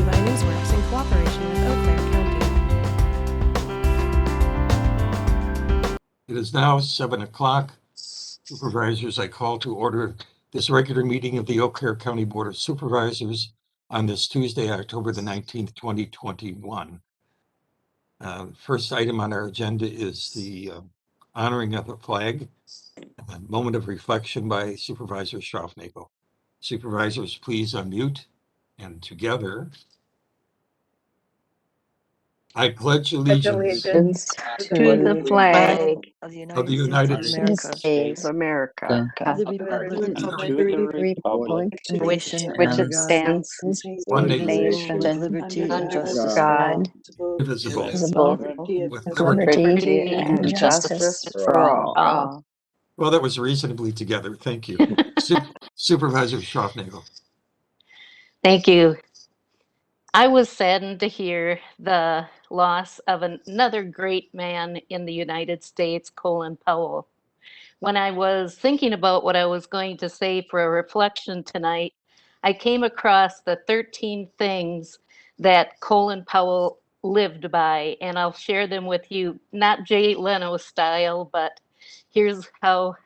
you by Newsworks in cooperation with Eau Claire County. It is now 7 o'clock. Supervisors, I call to order this regular meeting of the Eau Claire County Board of Supervisors on this Tuesday, October the 19th, 2021. First item on our agenda is the honoring of the flag, a moment of reflection by Supervisor Schraufnagel. Supervisors, please unmute, and together, I pledge allegiance to the flag of the United States of America, the republic which it stands, one nation, nation, under God, indivisible, with liberty and justice for all. Well, that was reasonably together. Thank you. Supervisor Schraufnagel. Thank you. I was saddened to hear the loss of another great man in the United States, Colin Powell. When I was thinking about what I was going to say for a reflection tonight, I came across the 13 things that Colin Powell lived by, and I'll share them with you, not Jay Leno style, but here's how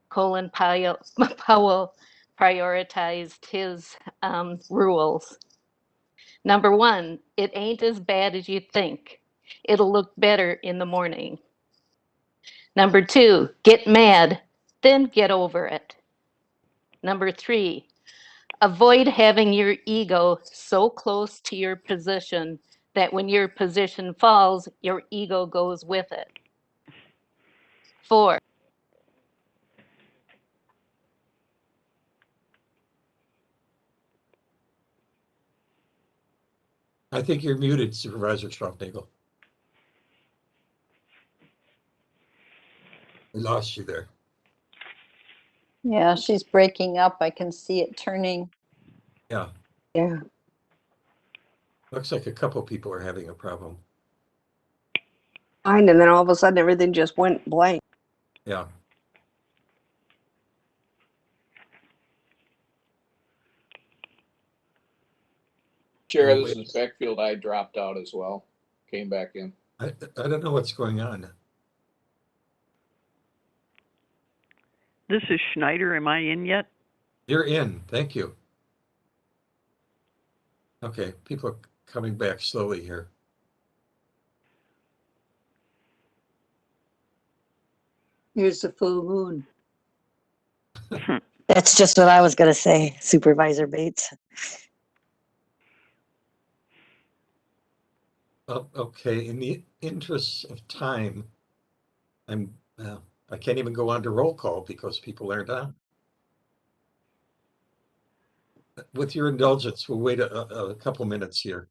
Colin Powell prioritized his rules. Number one, it ain't as bad as you think. It'll look better in the morning. Number two, get mad, then get over it. Number three, avoid having your ego so close to your position that when your position falls, your ego goes with it. 4, I think you're muted, Supervisor Schraufnagel. We lost you there. Yeah, she's breaking up. I can see it turning. Yeah, Yeah. looks like a couple people are having a problem. And then all of a sudden everything just went blank. Yeah. Chair, this is Beckfield. I dropped out as well. Came back in. I don't know what's going on. This is Schneider. Am I in yet? You're in. Thank you. Okay, people are coming back slowly here. Here's the full moon. That's just what I was going to say, Supervisor Bates. Okay, in the interest of time, I can't even go on to roll call because people aren't on. With your indulgence, we'll wait a couple minutes here.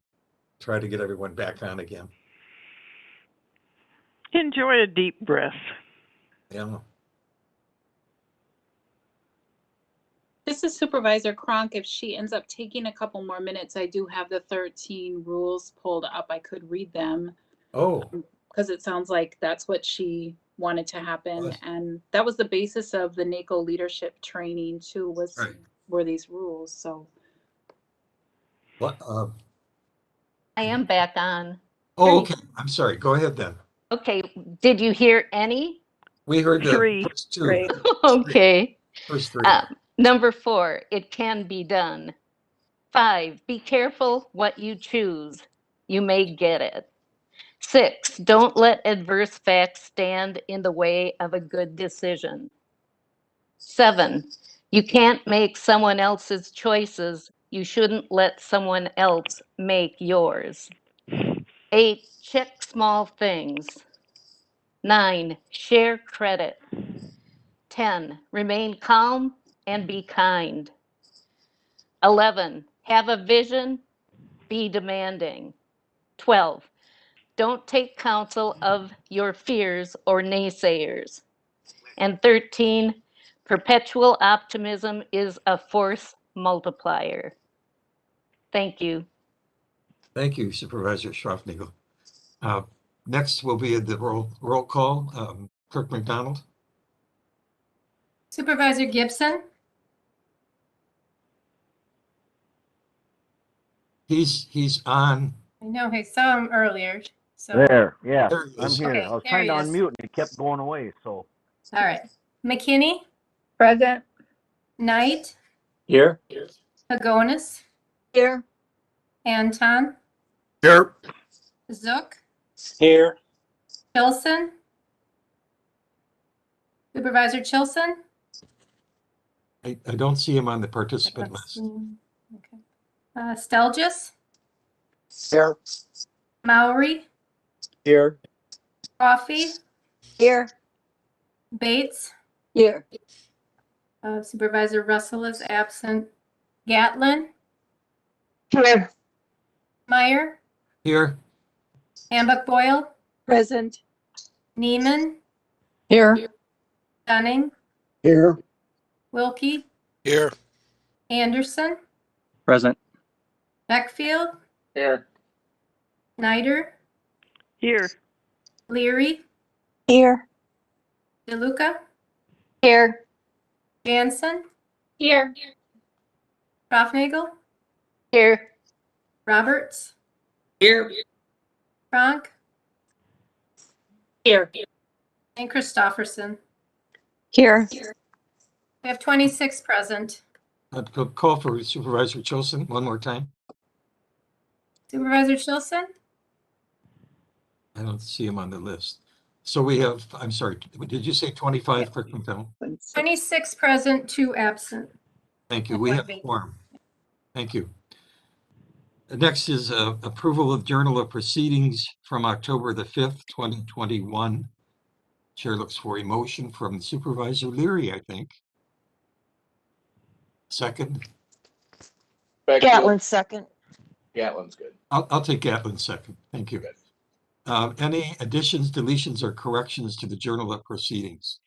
Try to get everyone back on again. Enjoy a deep breath. Yeah. This is Supervisor Cronk. If she ends up taking a couple more minutes, I do have the 13 rules pulled up. I could read them. Oh. Because it sounds like that's what she wanted to happen. Yes. And that was the basis of the NACO leadership training too, were these rules. So. What? I am back on. Oh, okay. I'm sorry. Go ahead then. Okay, did you hear any? We heard the Three. first two. Okay. First three. Number 4, it can be done. 5, be careful what you choose. You may get it. 6, don't let adverse facts stand in the way of a good decision. 7, you can't make someone else's choices. You shouldn't let someone else make yours. 8, check small things. 9, share credit. 10, remain calm and be kind. 11, have a vision, be demanding. 12, don't take counsel of your fears or naysayers. And 13, perpetual optimism is a force multiplier. Thank you. Thank you, Supervisor Schraufnagel. Next will be the roll call. Clerk McDonald. Supervisor Gibson? He's on. I know, I saw him earlier, so. There, yeah, There he I'm is. here. Okay, I was there trying to he is. unmute and it kept going away, so. All right. McKinney, Present. Knight, Here? Pagonis, Here. Anton, Here. Zook, Here. Chilson. Supervisor Chilson? I don't see him on the I participant don't list. see him. Okay. Stelgis, Here. Maury, Here. Coffee, Here. Bates. Here. Supervisor Russell is absent. Gatlin, Here. Meyer, Here. Hambuck Boyle, Present. Neiman, Here. Dunning, Here. Wilkie, Here. Anderson, Present. Beckfield, Here. Snyder, Here. Leary, Here. DeLuca, Here. Jansen, Here. Schraufnagel, Here. Roberts, Here. Frank, Here. and Christofferson. Here. We have 26 present. Call for Supervisor Chilson one more time. Supervisor Chilson? I don't see him on the list. So we have, I'm sorry, did you say 25, Clerk McDonald? 26 present, 2 absent. Thank you. And We one have vacant. quorum. Thank you. Next is approval of Journal of Proceedings from October the 5th, 2021. Chair looks for a motion from Supervisor Leary, I think. Second. Gatlin second. Gatlin's good. I'll take Gatlin second. Thank you. Any additions, deletions, or corrections to the Journal of Proceedings?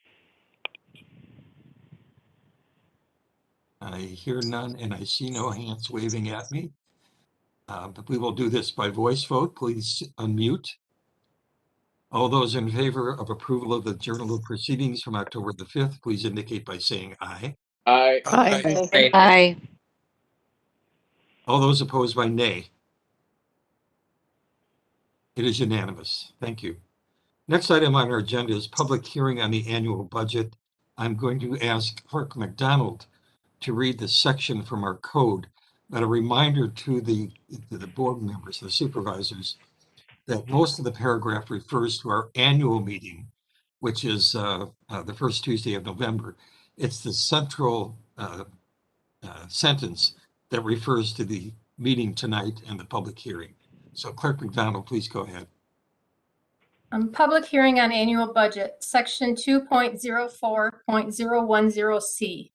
I hear none and I see no hands waving at me. But we will do this by voice vote. Please unmute. All those in favor of approval of the Journal of Proceedings from October the 5th, please indicate by saying aye. Aye. Aye. Aye. All those opposed by nay. It is unanimous. Thank you. Next item on our agenda is public hearing on the annual budget. I'm going to ask Clerk McDonald to read the section from our code, but a reminder to the board members, the supervisors, that most of the paragraph refers to our annual meeting, which is the first Tuesday of November. It's the central sentence that refers to the meeting tonight and the public hearing. So Clerk McDonald, please go ahead. Public hearing on annual budget, section 2.04.010C.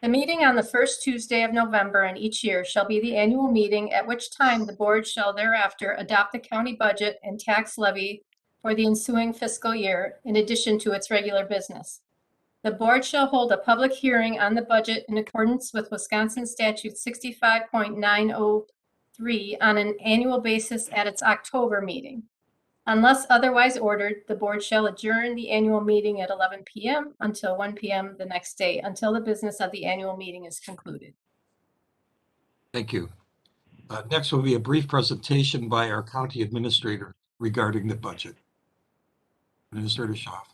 The meeting on the first Tuesday of November in each year shall be the annual meeting at which time the board shall thereafter adopt the county budget and tax levy for the ensuing fiscal year in addition to its regular business. The board shall hold a public hearing on the budget in accordance with Wisconsin Statute 65.903 on an annual basis at its October meeting. Unless otherwise ordered, the board shall adjourn the annual meeting at 11 p.m. until 1 p.m. the next day, until the business of the annual meeting is concluded. Thank you. Next will be a brief presentation by our county administrator regarding the budget. Administrator Schauf.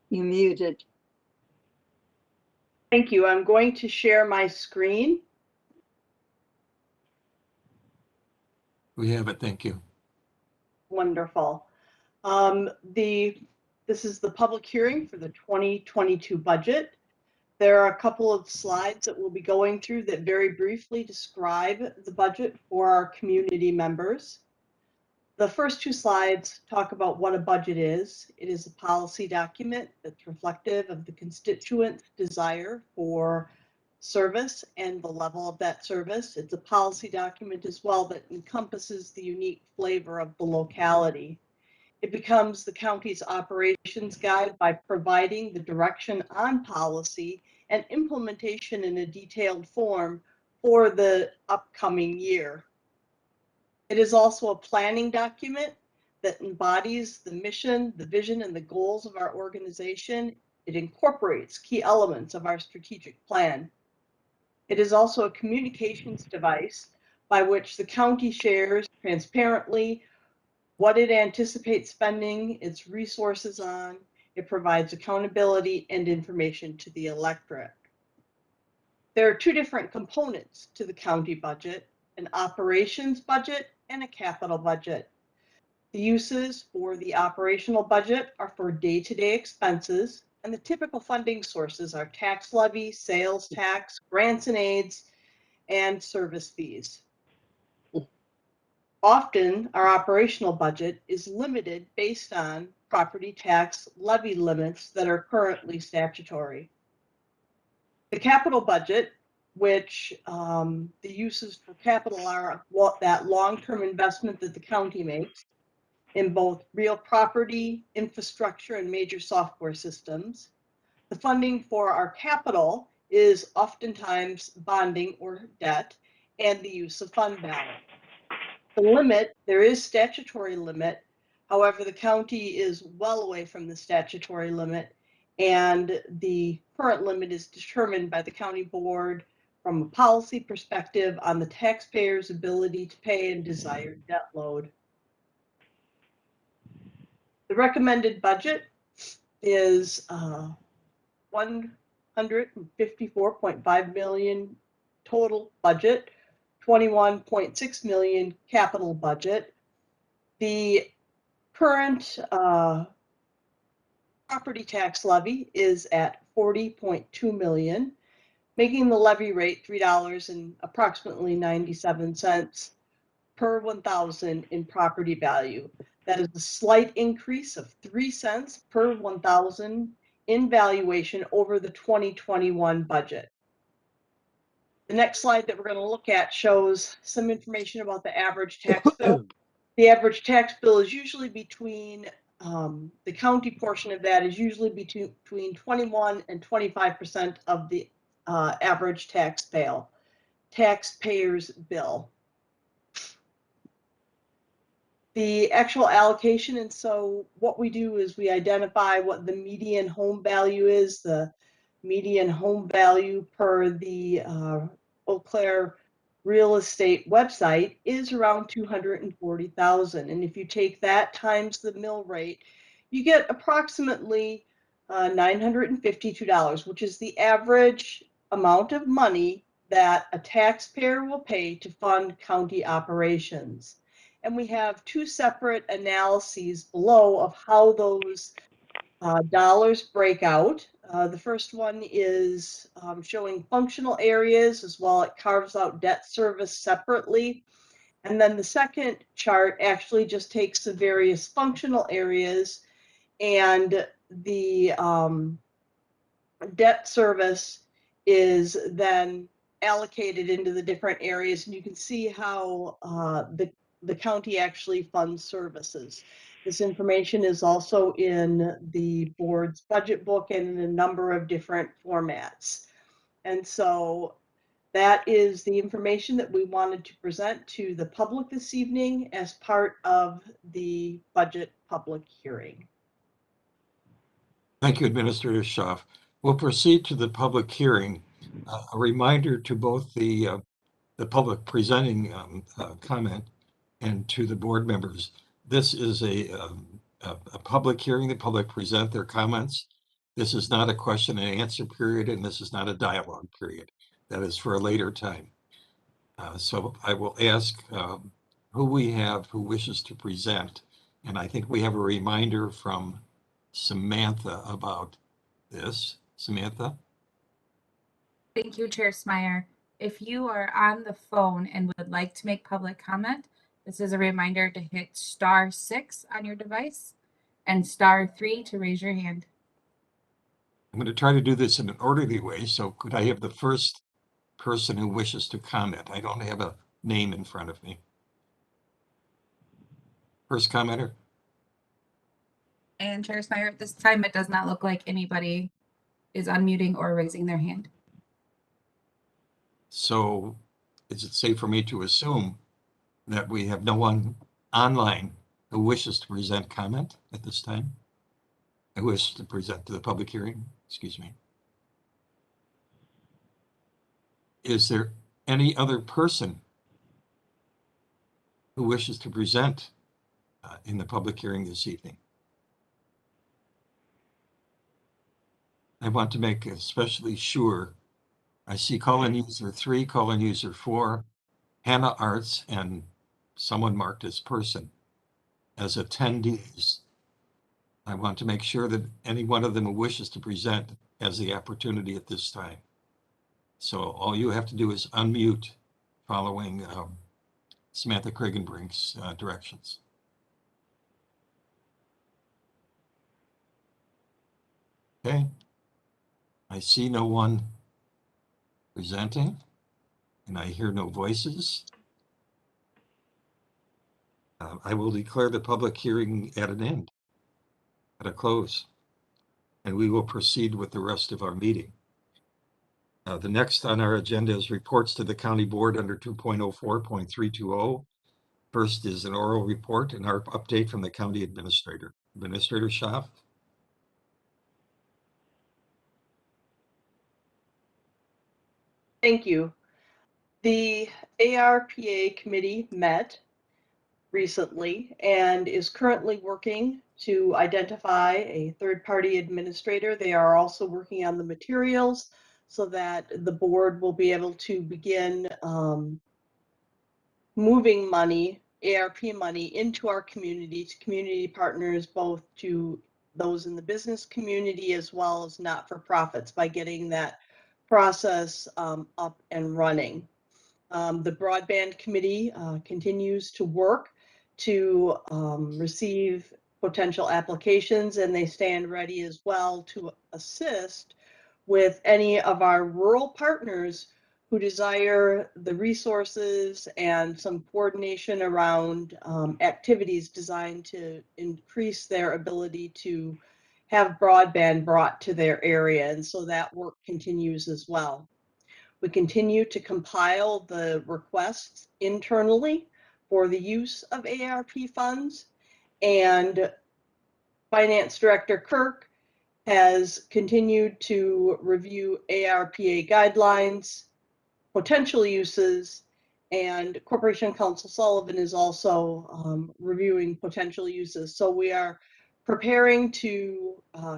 You muted. Thank you. I'm going to share my screen. We have it. Thank you. Wonderful. This is the public hearing for the 2022 budget. There are a couple of slides that we'll be going through that very briefly describe the budget for our community members. The first 2 slides talk about what a budget is. It is a policy document that's reflective of the constituents' desire for service and the level of that service. It's a policy document as well that encompasses the unique flavor of the locality. It becomes the county's operations guide by providing the direction on policy and implementation in a detailed form for the upcoming year. It is also a planning document that embodies the mission, the vision, and the goals of our organization. It incorporates key elements of our strategic plan. It is also a communications device by which the county shares transparently what it anticipates spending its resources on. It provides accountability and information to the electorate. There are two different components to the county budget, an operations budget and a capital budget. The uses for the operational budget are for day-to-day expenses, and the typical funding sources are tax levy, sales tax, grants and aids, and service fees. Often, our operational budget is limited based on property tax levy limits that are currently statutory. The capital budget, which the uses for capital are that long-term investment that the county makes in both real property, infrastructure, and major software systems. The funding for our capital is oftentimes bonding or debt and the use of fund balance. The limit, there is statutory limit. However, the county is well away from the statutory limit, and the current limit is determined by the county board from a policy perspective on the taxpayer's ability to pay and desired debt load. The recommended budget is $154.5 million total budget, $21.6 million capital budget. The current property tax levy is at $40.2 million, making the levy rate $3.97 per 1,000 in property value. That is a slight increase of 3 cents per 1,000 in valuation over the 2021 budget. The next slide that we're going to look at shows some information about the average tax bill. The average tax bill is usually between, the county portion of that is usually between 21 and 25% of the average taxpayer's bill. The actual allocation, and so what we do is we identify what the median home value is. The median home value per the Eau Claire real estate website is around $240,000. And if you take that times the mill rate, you get approximately $952, which is the average amount of money that a taxpayer will pay to fund county operations. And we have two separate analyses below of how those dollars break out. The first one is showing functional areas as well. It carves out debt service separately. And then the second chart actually just takes the various functional areas and the debt service is then allocated into the different areas. And you can see how the county actually funds services. This information is also in the board's budget book and in a number of different formats. And so that is the information that we wanted to present to the public this evening as part of the budget public hearing. Thank you, Administrator Schauf. We'll proceed to the public hearing. A reminder to both the public presenting comment and to the board members. This is a public hearing. The public present their comments. This is not a question and answer period, and this is not a dialogue period. That is for a later time. So I will ask who we have who wishes to present. And I think we have a reminder from Samantha about this. Samantha? Thank you, Chair Smyer. If you are on the phone and would like to make public comment, this is a reminder to hit *6 on your device and *3 to raise your hand. I'm going to try to do this in an orderly way. So could I have the first person who wishes to comment? I don't have a name in front of me. First commenter. And Chair Smyer, at this time, it does not look like anybody is unmuting or raising their hand. So is it safe for me to assume that we have no one online who wishes to present comment at this time? I wish to present to the public hearing, excuse me. Is there any other person who wishes to present in the public hearing this evening? I want to make especially sure I see call-in user 3, call-in user 4, Hannah Arts, and someone marked as person as attendees. I want to make sure that any one of them who wishes to present has the opportunity at this time. So all you have to do is unmute following Samantha Kragenbrink's directions. Okay. I see no one presenting, and I hear no voices. I will declare the public hearing at an end, at a close, and we will proceed with the rest of our meeting. The next on our agenda is reports to the county board under 2.04.320. First is an oral report and our update from the county administrator. Administrator Schauf. Thank you. The ARPA committee met recently and is currently working to identify a third-party administrator. They are also working on the materials so that the board will be able to begin moving money, ARP money, into our community, to community partners, both to those in the business community as well as not-for-profits, by getting that process up and running. The broadband committee continues to work to receive potential applications, and they stand ready as well to assist with any of our rural partners who desire the resources and some coordination around activities designed to increase their ability to have broadband brought to their area. And so that work continues as well. We continue to compile the requests internally for the use of ARP funds, and Finance Director Kirk has continued to review ARPA guidelines, potential uses, and Corporation Counsel Sullivan is also reviewing potential uses. So we are preparing to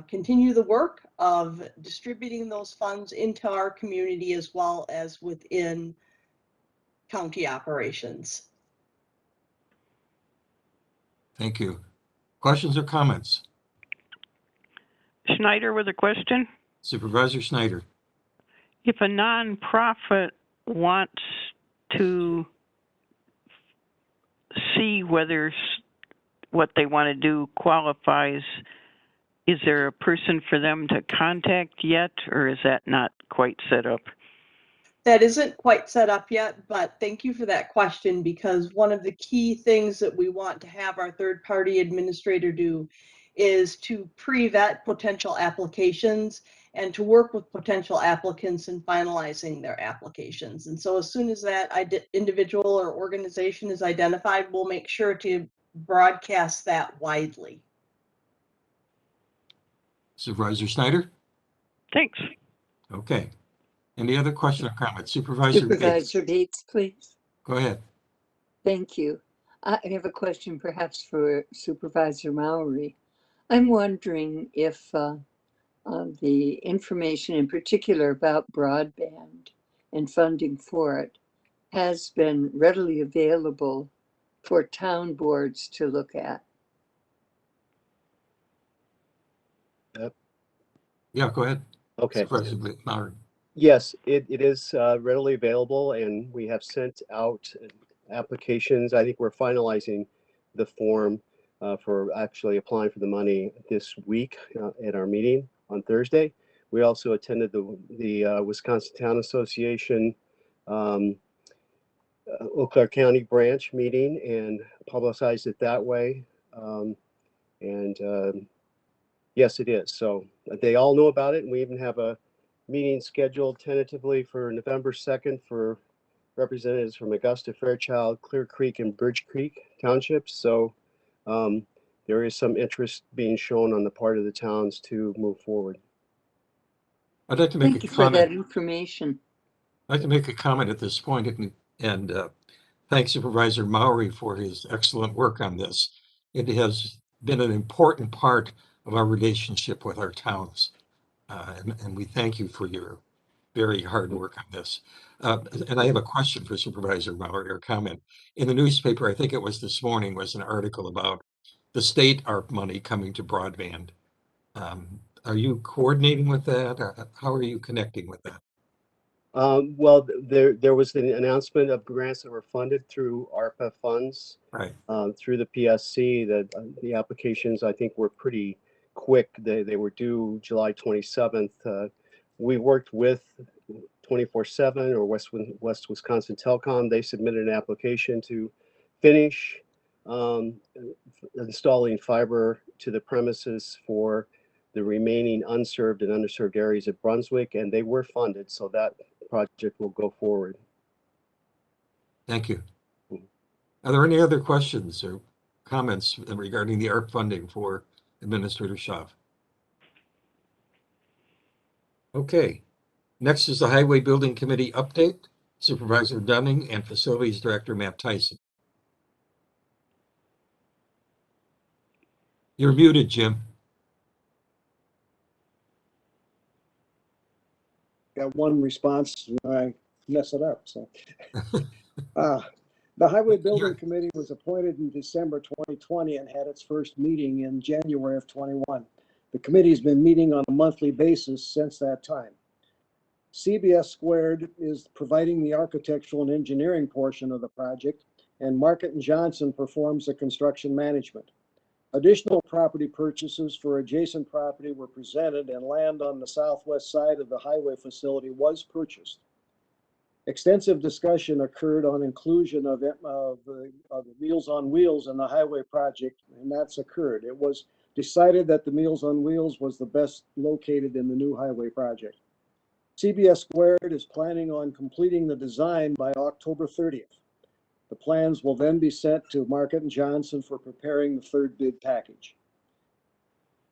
continue the work of distributing those funds into our community as well as within county operations. Thank you. Questions or comments? Schneider with a question. Supervisor Schneider. If a nonprofit wants to see whether what they want to do qualifies, is there a person for them to contact yet, or is that not quite set up? That isn't quite set up yet, but thank you for that question, because one of the key things that we want to have our third-party administrator do is to pre-vet potential applications and to work with potential applicants in finalizing their applications. And so as soon as that individual or organization is identified, we'll make sure to broadcast that widely. Supervisor Schneider? Thanks. Okay. Any other question or comment? Supervisor Bates. Supervisor Bates, please. Go ahead. Thank you. I have a question perhaps for Supervisor Mowry. I'm wondering if the information in particular about broadband and funding for it has been readily available for town boards to look at. Yeah, go ahead. Okay. Supervisor Maury. Yes, it is readily available, and we have sent out applications. I think we're finalizing the form for actually applying for the money this week at our meeting on Thursday. We also attended the Wisconsin Town Association Eau Claire County branch meeting and publicized it that way. Yes, it is. So they all know about it, and we even have a meeting scheduled tentatively for November 2nd for representatives from Augusta, Fairchild, Clear Creek, and Bridge Creek townships. So there is some interest being shown on the part of the towns to move forward. I'd like to make Thank a you for that comment. information. I'd like to make a comment at this point and thank Supervisor Maury for his excellent work on this. It has been an important part of our relationship with our towns. And we thank you for your very hard work on this. And I have a question for Supervisor Maury, or comment. In the newspaper, I think it was this morning, was an article about the state ARP money coming to broadband. Are you coordinating with that? How are you connecting with that? Well, there was an announcement of grants that were funded through ARPA funds. Right. Through the PSC. That the applications, I think, were pretty quick. They were due July 27th. We worked with 24/7 or West Wisconsin Telecom. They submitted an application to finish installing fiber to the premises for the remaining unserved and underserved areas of Brunswick, and they were funded, so that project will go forward. Thank you. Are there any other questions or comments regarding the ARP funding for Administrator Schauf? Okay. Next is the Highway Building Committee update. Supervisor Dunning and Facilities Director Matt Theisen. You're muted, Jim. Got one response, and I mess it up. So, the Highway Building Committee was appointed in December 2020 and had its first meeting in January of 21. The committee has been meeting on a monthly basis since that time. CBS Squared is providing the architectural and engineering portion of the project, and Market & Johnson performs the construction management. Additional property purchases for adjacent property were presented, and land on the southwest side of the highway facility was purchased. Extensive discussion occurred on inclusion of the Meals on Wheels in the highway project, and that's occurred. It was decided that the Meals on Wheels was the best located in the new highway project. CBS Squared is planning on completing the design by October 30th. The plans will then be sent to Market & Johnson for preparing the third bid package.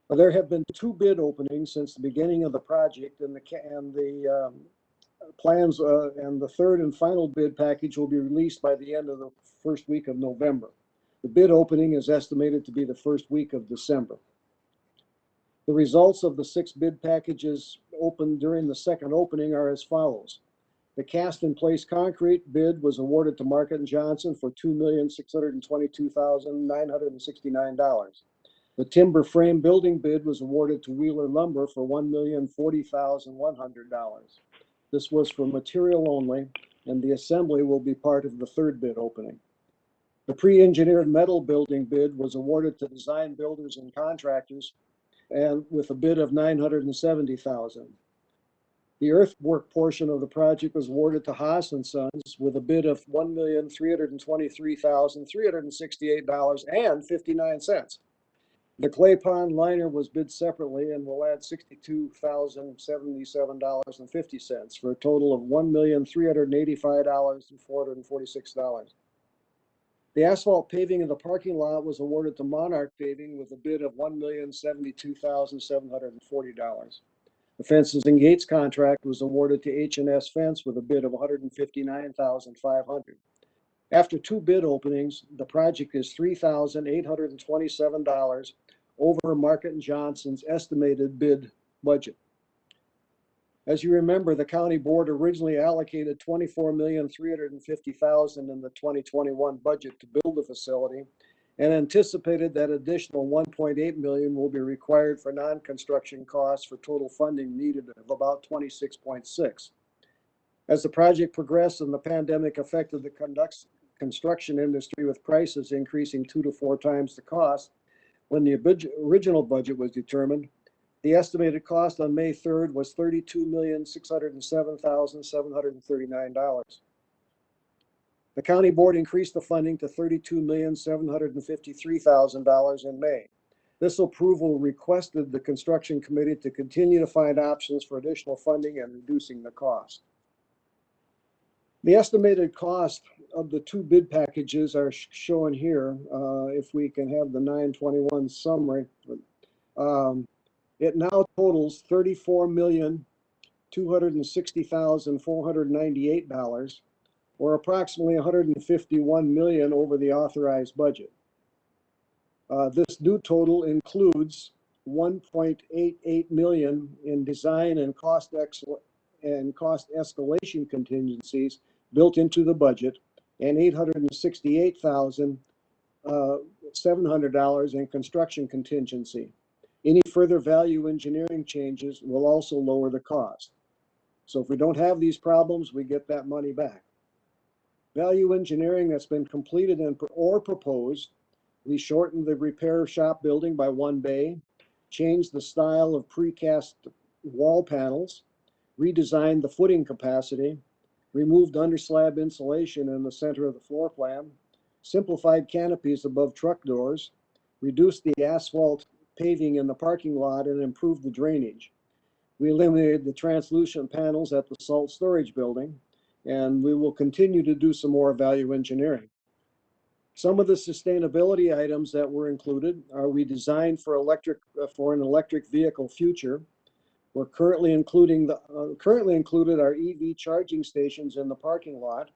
There have been 2 bid openings since the beginning of the project, and the plans and the third and final bid package will be released by the end of the first week of November. The bid opening is estimated to be the first week of December. The results of the 6 bid packages opened during the second opening are as follows. The cast-in-place concrete bid was awarded to Market & Johnson for $2,622,969. The timber frame building bid was awarded to Wheeler Lumber for $1,040,100. This was for material only, and the assembly will be part of the third bid opening. The pre-engineered metal building bid was awarded to design builders and contractors, and with a bid of $970,000. The earthwork portion of the project was awarded to Haas & Sons with a bid of $1,323,368.59. The clay pond liner was bid separately and will add $62,077.50 for a total of $1,385,446. The asphalt paving of the parking lot was awarded to Monarch Paving with a bid of $1,072,740. The fences and gates contract was awarded to H&S Fence with a bid of $159,500. After 2 bid openings, the project is $3,827 over Market & Johnson's estimated bid budget. As you remember, the county board originally allocated $24,350,000 in the 2021 budget to build the facility, and anticipated that additional $1.8 million will be required for non-construction costs for total funding needed of about $26.6. As the project progressed and the pandemic affected the construction industry with prices increasing 2 to 4 times the cost, when the original budget was determined, the estimated cost on May 3rd was $32,607,739. The county board increased the funding to $32,753,000 in May. This approval requested the construction committee to continue to find options for additional funding and reducing the cost. The estimated cost of the 2 bid packages are shown here. If we can have the 921 summary. It now totals $34,200,000 $260,498, or approximately $151 million over the authorized budget. This new total includes $1.88 million in design and cost escalation contingencies built into the budget, and $868,700 in construction contingency. Any further value engineering changes will also lower the cost. So if we don't have these problems, we get that money back. Value engineering that's been completed or proposed: we shortened the repair shop building by 1 bay, changed the style of precast wall panels, redesigned the footing capacity, removed underslab insulation in the center of the floor plan, simplified canopies above truck doors, reduced the asphalt paving in the parking lot, and improved the drainage. We eliminated the translucent panels at the salt storage building, and we will continue to do some more value engineering. Some of the sustainability items that were included are: we designed for an electric vehicle future. We're currently included our EV charging stations in the parking lot,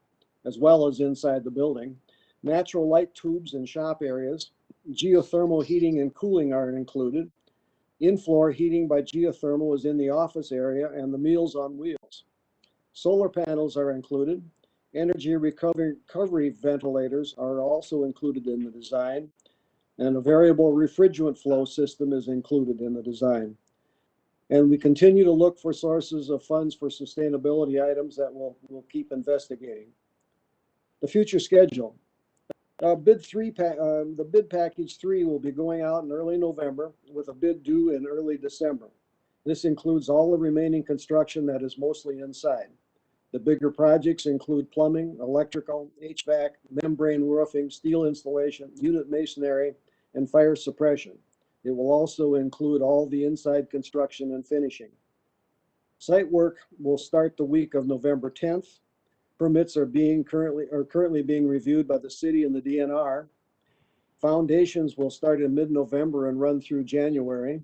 as well as inside the building. Natural light tubes in shop areas. Geothermal heating and cooling are included. In-floor heating by geothermal is in the office area and the Meals on Wheels. Solar panels are included. Energy recovery ventilators are also included in the design, and a variable refrigerant flow system is included in the design. And we continue to look for sources of funds for sustainability items that we'll keep investigating. The future schedule. The bid package 3 will be going out in early November with a bid due in early December. This includes all the remaining construction that is mostly inside. The bigger projects include plumbing, electrical, HVAC, membrane roofing, steel installation, unit masonry, and fire suppression. It will also include all the inside construction and finishing. Site work will start the week of November 10th. Permits are currently being reviewed by the city and the DNR. Foundations will start in mid-November and run through January.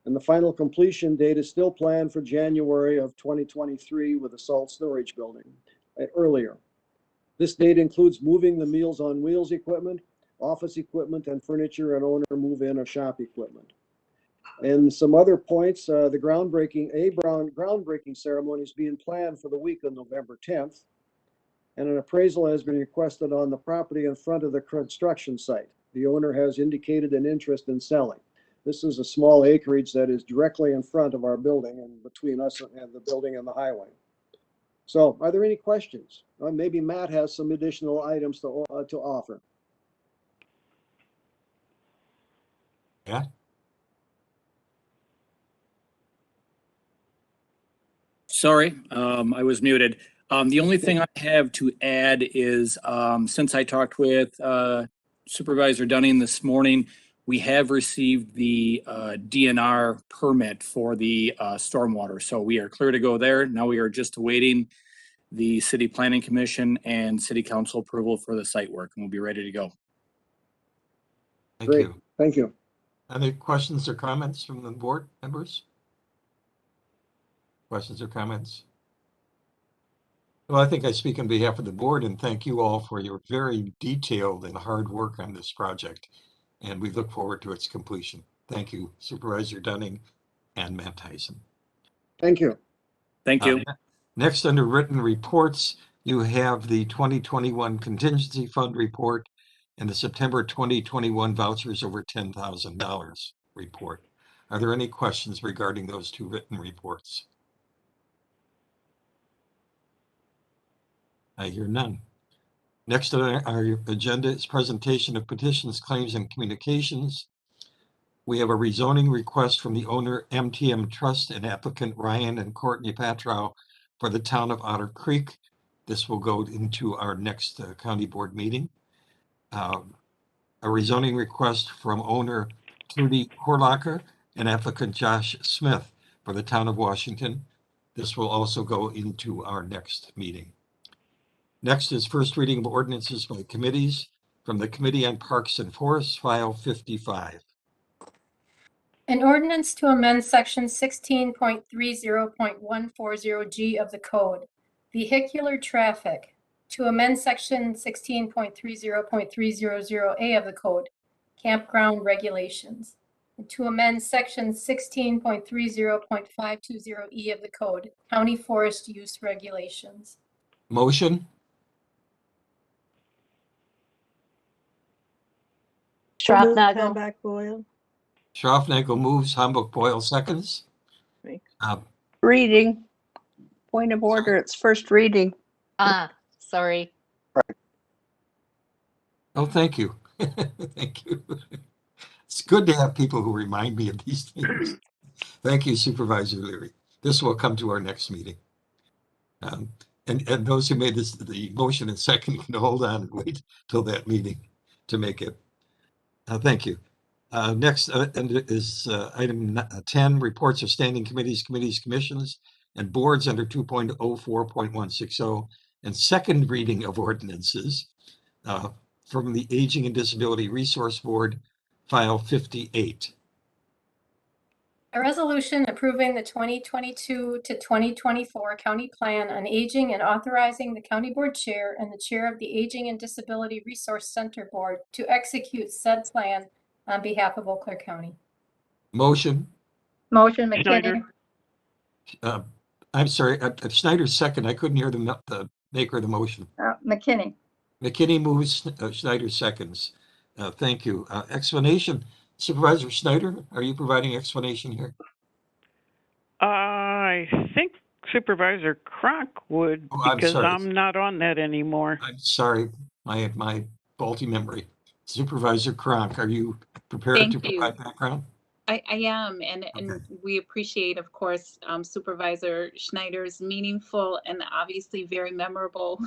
And the final completion date is still planned for January of 2023 with the salt storage building earlier. This date includes moving the Meals on Wheels equipment, office equipment, and furniture, and owner move-in or shop equipment. And some other points: the groundbreaking ceremony is being planned for the week of November 10th, and an appraisal has been requested on the property in front of the construction site. The owner has indicated an interest in selling. This is a small acreage that is directly in front of our building and between us and the building and the highway. So, are there any questions? Maybe Matt has some additional items to offer. Yeah. Sorry, I was muted. The only thing I have to add is, since I talked with Supervisor Dunning this morning, we have received the DNR permit for the stormwater. So we are clear to go there. Now we are just awaiting the City Planning Commission and City Council approval for the site work, and we'll be ready to go. Thank you. Thank you. Any questions or comments from the board members? Questions or comments? Well, I think I speak on behalf of the board and thank you all for your very detailed and hard work on this project. And we look forward to its completion. Thank you, Supervisor Dunning and Matt Theisen. Thank you. Thank you. Next, under written reports, you have the 2021 Contingency Fund report and the September 2021 vouchers over $10,000 report. Are there any questions regarding those two written reports? I hear none. Next on our agenda is presentation of petitions, claims, and communications. We have a rezoning request from the owner MTM Trust and applicant Ryan and Courtney Patrow for the town of Otter Creek. This will go into our next county board meeting. A rezoning request from owner Trudy Horlacher and applicant Josh Smith for the town of Washington. This will also go into our next meeting. Next is first reading of ordinances by committees from the Committee on Parks and Forests, file 55. An ordinance to amend section 16.30.140G of the code, vehicular traffic, to amend section 16.30.300A of the code, campground regulations, and to amend section 16.30.520E of the code, county forest use regulations. Motion? Schraufnagel. Schraufnagel moves, Hamburg Boyle seconds. Reading. Point of order, it's first reading. Sorry. Oh, thank you. Thank you. It's good to have people who remind me of these things. Thank you, Supervisor Leary. This will come to our next meeting. And those who made the motion and second can hold on and wait till that meeting to make it. Thank you. Next is item 10, reports of standing committees, commissions, and boards under 2.04.160, and second reading of ordinances from the Aging and Disability Resource Board, file 58. A resolution approving the 2022 to 2024 county plan on aging and authorizing the county board chair and the chair of the Aging and Disability Resource Center Board to execute said plan on behalf of Eau Claire County. Motion. Motion, Schneider. McKinney. I'm sorry, Schneider's second. I couldn't hear the maker of the motion. McKinney. McKinney moves, Schneider seconds. Thank you. Explanation. Supervisor Schneider, are you providing explanation here? I think Supervisor Kronk would, I'm because sorry. I'm not on that anymore. I'm sorry, my faulty memory. Supervisor Kronk, are you prepared Thank to provide background? I am, and Okay. we appreciate, of course, Supervisor Schneider's meaningful and obviously very memorable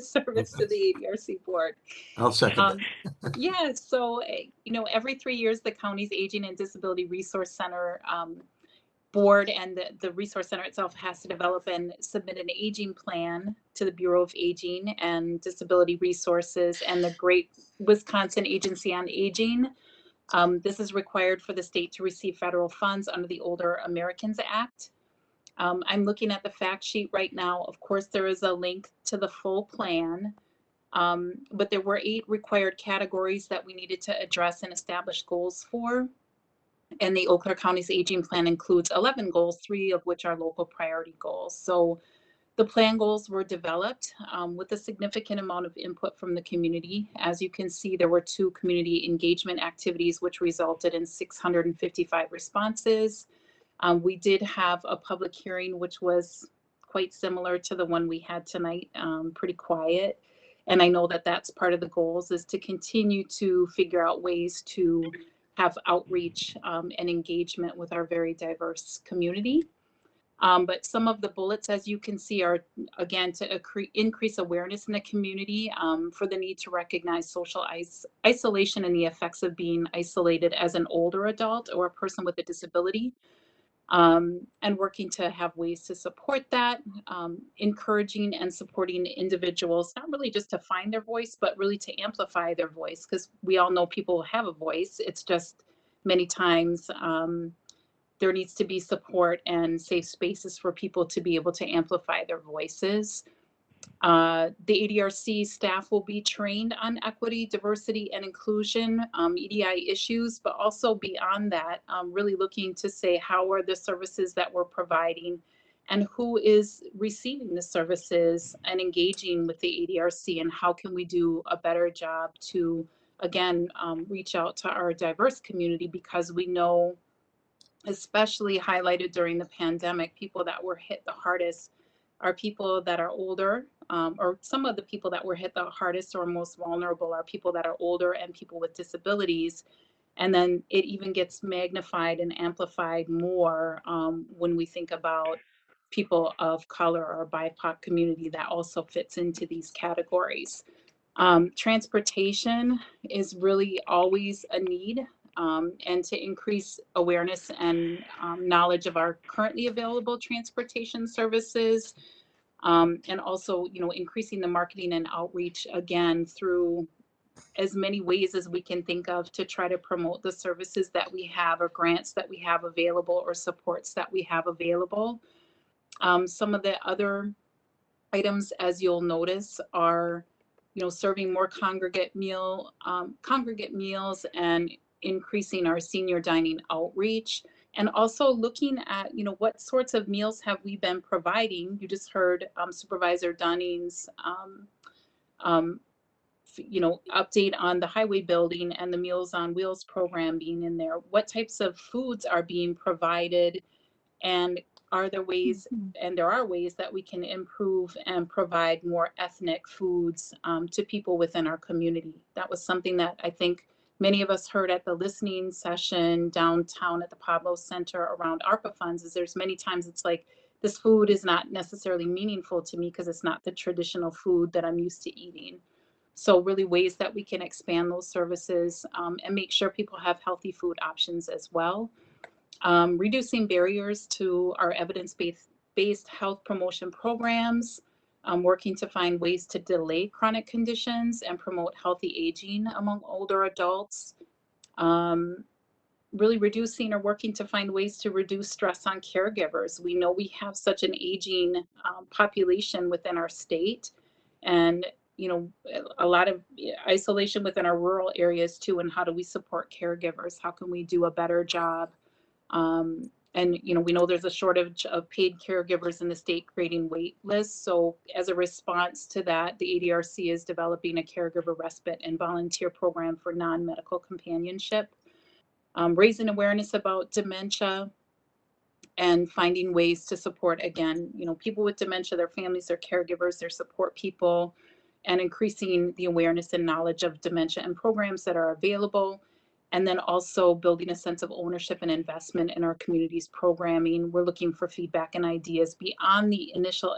service to the ADRC board. I'll second Yeah, so, every 3 years, the county's Aging and Disability Resource Center board and the Resource Center itself has to develop and submit an aging plan to the Bureau of Aging and Disability Resources and the Great Wisconsin Agency on Aging. This is required for the state to receive federal funds under the Older Americans Act. I'm looking at the fact sheet right now. Of course, there is a link to the full plan, but there were 8 required categories that we needed to address and establish goals for. And the Eau Claire County's aging plan includes 11 goals, 3 of which are local priority goals. So the plan goals were developed with a significant amount of input from the community. As you can see, there were 2 community engagement activities, which resulted in 655 responses. We did have a public hearing, which was quite similar to the one we had tonight, pretty quiet. And I know that that's part of the goals, is to continue to figure out ways to have outreach and engagement with our very diverse community. But some of the bullets, as you can see, are, again, to increase awareness in the community for the need to recognize social isolation and the effects of being isolated as an older adult or a person with a disability, and working to have ways to support that, encouraging and supporting individuals, not really just to find their voice, but really to amplify their voice, because we all know people have a voice. It's just many times there needs to be support and safe spaces for people to be able to amplify their voices. The ADRC staff will be trained on equity, diversity, and inclusion, EDI issues, but also beyond that, really looking to say, how are the services that we're providing and who is receiving the services and engaging with the ADRC, and how can we do a better job to, again, reach out to our diverse community, because we know, especially highlighted during the pandemic, people that were hit the hardest are people that are older, or some of the people that were hit the hardest or most vulnerable are people that are older and people with disabilities. And then it even gets magnified and amplified more when we think about people of color or BIPOC community that also fits into these categories. Transportation is really always a need. And to increase awareness and knowledge of our currently available transportation services, and also, increasing the marketing and outreach, again, through as many ways as we can think of to try to promote the services that we have, or grants that we have available, or supports that we have available. Some of the other items, as you'll notice, are, serving more congregate meals and increasing our senior dining outreach, and also looking at, what sorts of meals have we been providing. You just heard Supervisor Dunning's update on the highway building and the Meals on Wheels program being in there. What types of foods are being provided, and are there ways, and there are ways that we can improve and provide more ethnic foods to people within our community. That was something that I think many of us heard at the listening session downtown at the Pablo Center around ARPA funds. Is there's many times it's like, this food is not necessarily meaningful to me because it's not the traditional food that I'm used to eating. So really ways that we can expand those services and make sure people have healthy food options as well. Reducing barriers to our evidence-based health promotion programs, working to find ways to delay chronic conditions and promote healthy aging among older adults. Really reducing or working to find ways to reduce stress on caregivers. We know we have such an aging population within our state, and a lot of isolation within our rural areas too. And how do we support caregivers? How can we do a better job? And we know there's a shortage of paid caregivers in the state, creating wait lists. So as a response to that, the ADRC is developing a caregiver respite and volunteer program for non-medical companionship, raising awareness about dementia, and finding ways to support, again, people with dementia, their families, their caregivers, their support people, and increasing the awareness and knowledge of dementia and programs that are available. And then also building a sense of ownership and investment in our community's programming. We're looking for feedback and ideas beyond the initial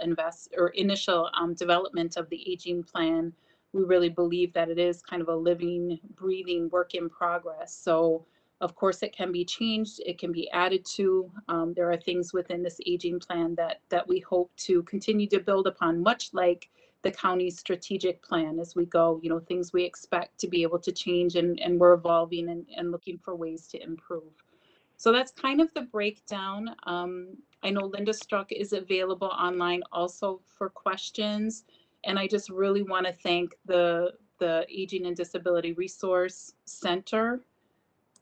development of the aging plan. We really believe that it is kind of a living, breathing work in progress. So of course it can be changed, it can be added to. There are things within this aging plan that we hope to continue to build upon, much like the county's strategic plan as we go, things we expect to be able to change, and we're evolving and looking for ways to improve. So that's kind of the breakdown. I know Linda Struck is available online also for questions. And I just really want to thank the Aging and Disability Resource Center.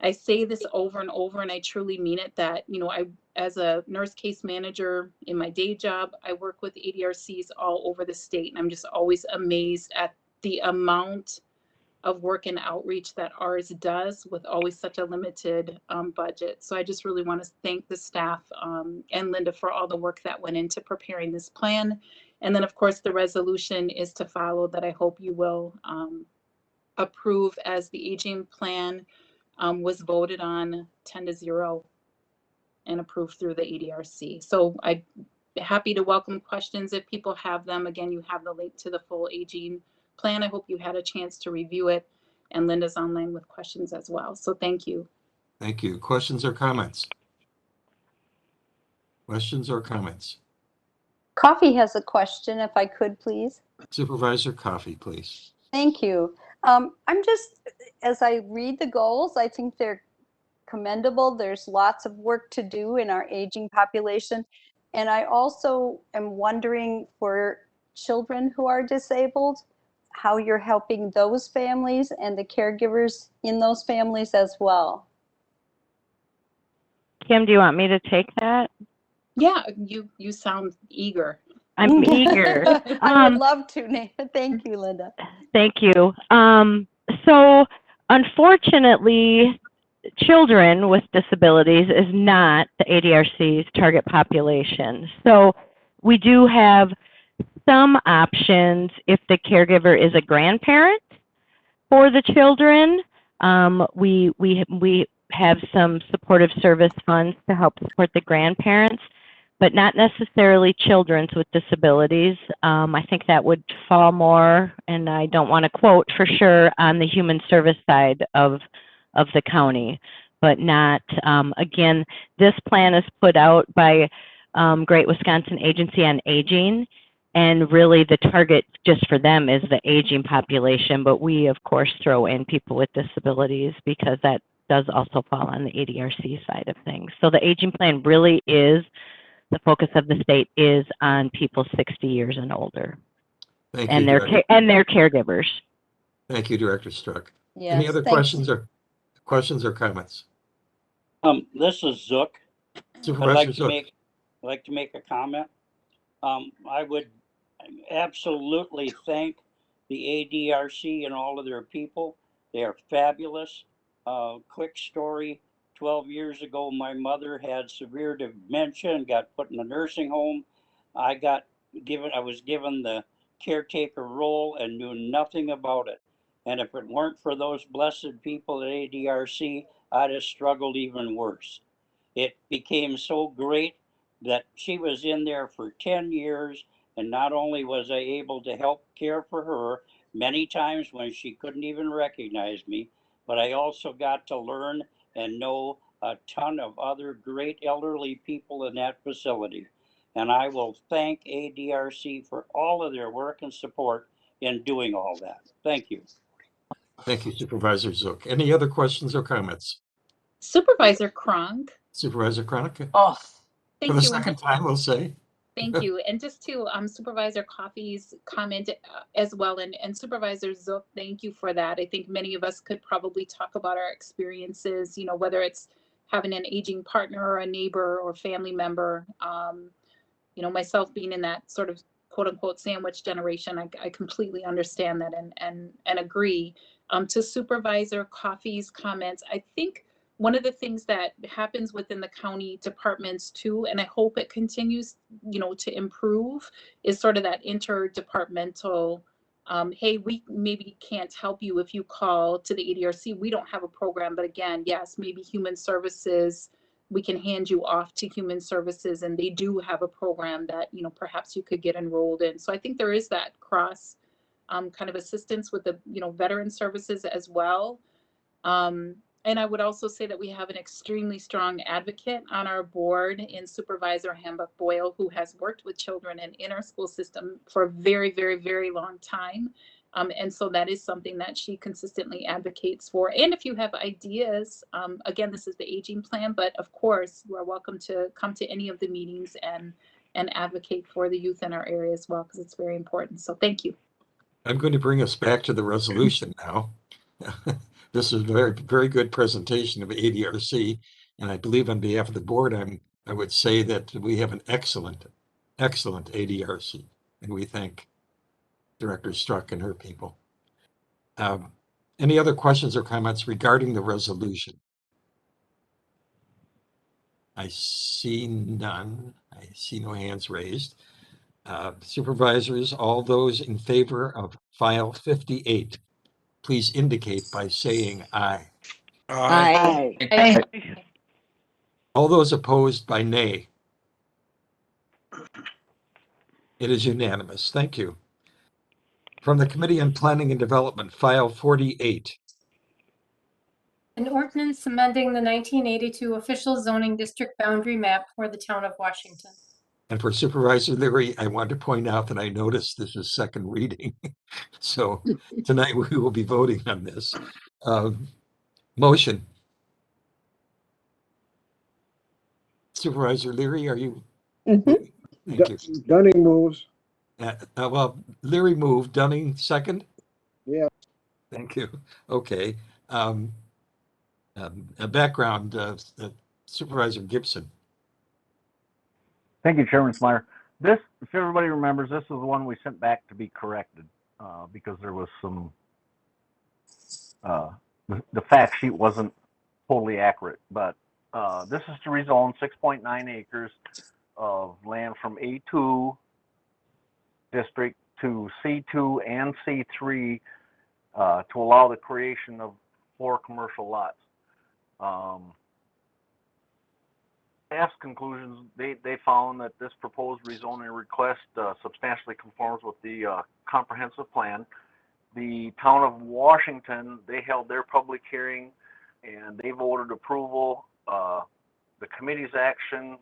I say this over and over, and I truly mean it, that, I, as a nurse case manager in my day job, I work with ADRCs all over the state, and I'm just always amazed at the amount of work and outreach that ours does with always such a limited budget. So I just really want to thank the staff and Linda for all the work that went into preparing this plan. And then of course the resolution is to follow, that I hope you will approve, as the aging plan was voted on 10-0 and approved through the ADRC. So I'd be happy to welcome questions if people have them. Again, you have the link to the full aging plan. I hope you had a chance to review it, and Linda's online with questions as well. So thank you. Thank you. Questions or comments? Questions or comments? Coffee has a question, if I could, please. Supervisor Coffey, please. Thank you. I'm just, as I read the goals, I think they're commendable. There's lots of work to do in our aging population. And I also am wondering, for children who are disabled, how you're helping those families and the caregivers in those families as well. Kim, do you want me to take that? Yeah, you sound eager. I'm eager. I would love to. Thank you, Linda. Thank you. So unfortunately, children with disabilities is not the ADRC's target population. So we do have some options if the caregiver is a grandparent for the children. We have some supportive service funds to help support the grandparents, but not necessarily children with disabilities. I think that would fall more, and I don't want to quote for sure, on the human service side of the county, but not, again, this plan is put out by Great Wisconsin Agency on Aging, And really the target just for them is the aging population, but we of course throw in people with disabilities because that does also fall on the ADRC side of things. So the aging plan really is, the focus of the state is on people 60 years and older. Thank And you, their caregivers. Thank you, Director Struck. Yes, Any other thanks. questions or comments? This is Zook. Supervisor Zook. I'd like to make a comment. I would absolutely thank the ADRC and all of their people. They are fabulous. Quick story, 12 years ago, my mother had severe dementia and got put in a nursing home. I was given the caretaker role and knew nothing about it. And if it weren't for those blessed people at ADRC, I'd have struggled even worse. It became so great that she was in there for 10 years. And not only was I able to help care for her many times when she couldn't even recognize me, but I also got to learn and know a ton of other great elderly people in that facility. And I will thank ADRC for all of their work and support in doing all that. Thank you. Thank you, Supervisor Zook. Any other questions or comments? Supervisor Kronk. Supervisor Cronica? Oh, For the second time, we'll say. Thank you. And just to Supervisor Coffey's comment as well, and Supervisor Zook, thank you for that. I think many of us could probably talk about our experiences, you know, whether it's having an aging partner or a neighbor or family member. You know, myself being in that sort of quote unquote sandwich generation, I completely understand that and agree. To Supervisor Coffey's comments, I think one of the things that happens within the county departments too, and I hope it continues, you know, to improve, is sort of that interdepartmental, hey, we maybe can't help you if you call to the ADRC. We don't have a program, but again, yes, maybe human services, we can hand you off to human services, and they do have a program that, you know, perhaps you could get enrolled in. So I think there is that cross kind of assistance with the, you know, veteran services as well. And I would also say that we have an extremely strong advocate on our board in Supervisor Hambuck Boyle, who has worked with children in our school system for a very, very, very long time. And so that is something that she consistently advocates for. And if you have ideas, again, this is the aging plan, but of course, you are welcome to come to any of the meetings and advocate for the youth in our area as well, because it's very important. So thank you. I'm going to bring us back to the resolution now. This is a very, very good presentation of ADRC, and I believe on behalf of the board, I would say that we have an excellent ADRC, and we thank Director Struck and her people. Any other questions or comments regarding the resolution? I see none. I see no hands raised. Supervisors, all those in favor of file 58, please indicate by saying aye. aye. Aye. All those opposed by nay. It is unanimous. Thank you. From the Committee on Planning and Development, file 48. An ordinance amending the 1982 official zoning district boundary map for the town of Washington. And for Supervisor Leary, I want to point out that I noticed this is second reading. So tonight we will be voting on this. Motion. Supervisor Leary, are you? Mhm. Thank you. Dunning moves. Well, Leary moved. Dunning second? Yeah. Thank you. Okay. A background, Supervisor Gibson. Thank you, Chairman Smeyer. This, if everybody remembers, this is the one we sent back to be corrected because there was some, the fact sheet wasn't totally accurate, but this is to rezone 6.9 acres of land from A2 district to C2 and C3 to allow the creation of 4 commercial lots. Staff's conclusions, they found that this proposed rezoning request substantially conforms with the comprehensive plan. The town of Washington, they held their public hearing and they voted approval. The committee's action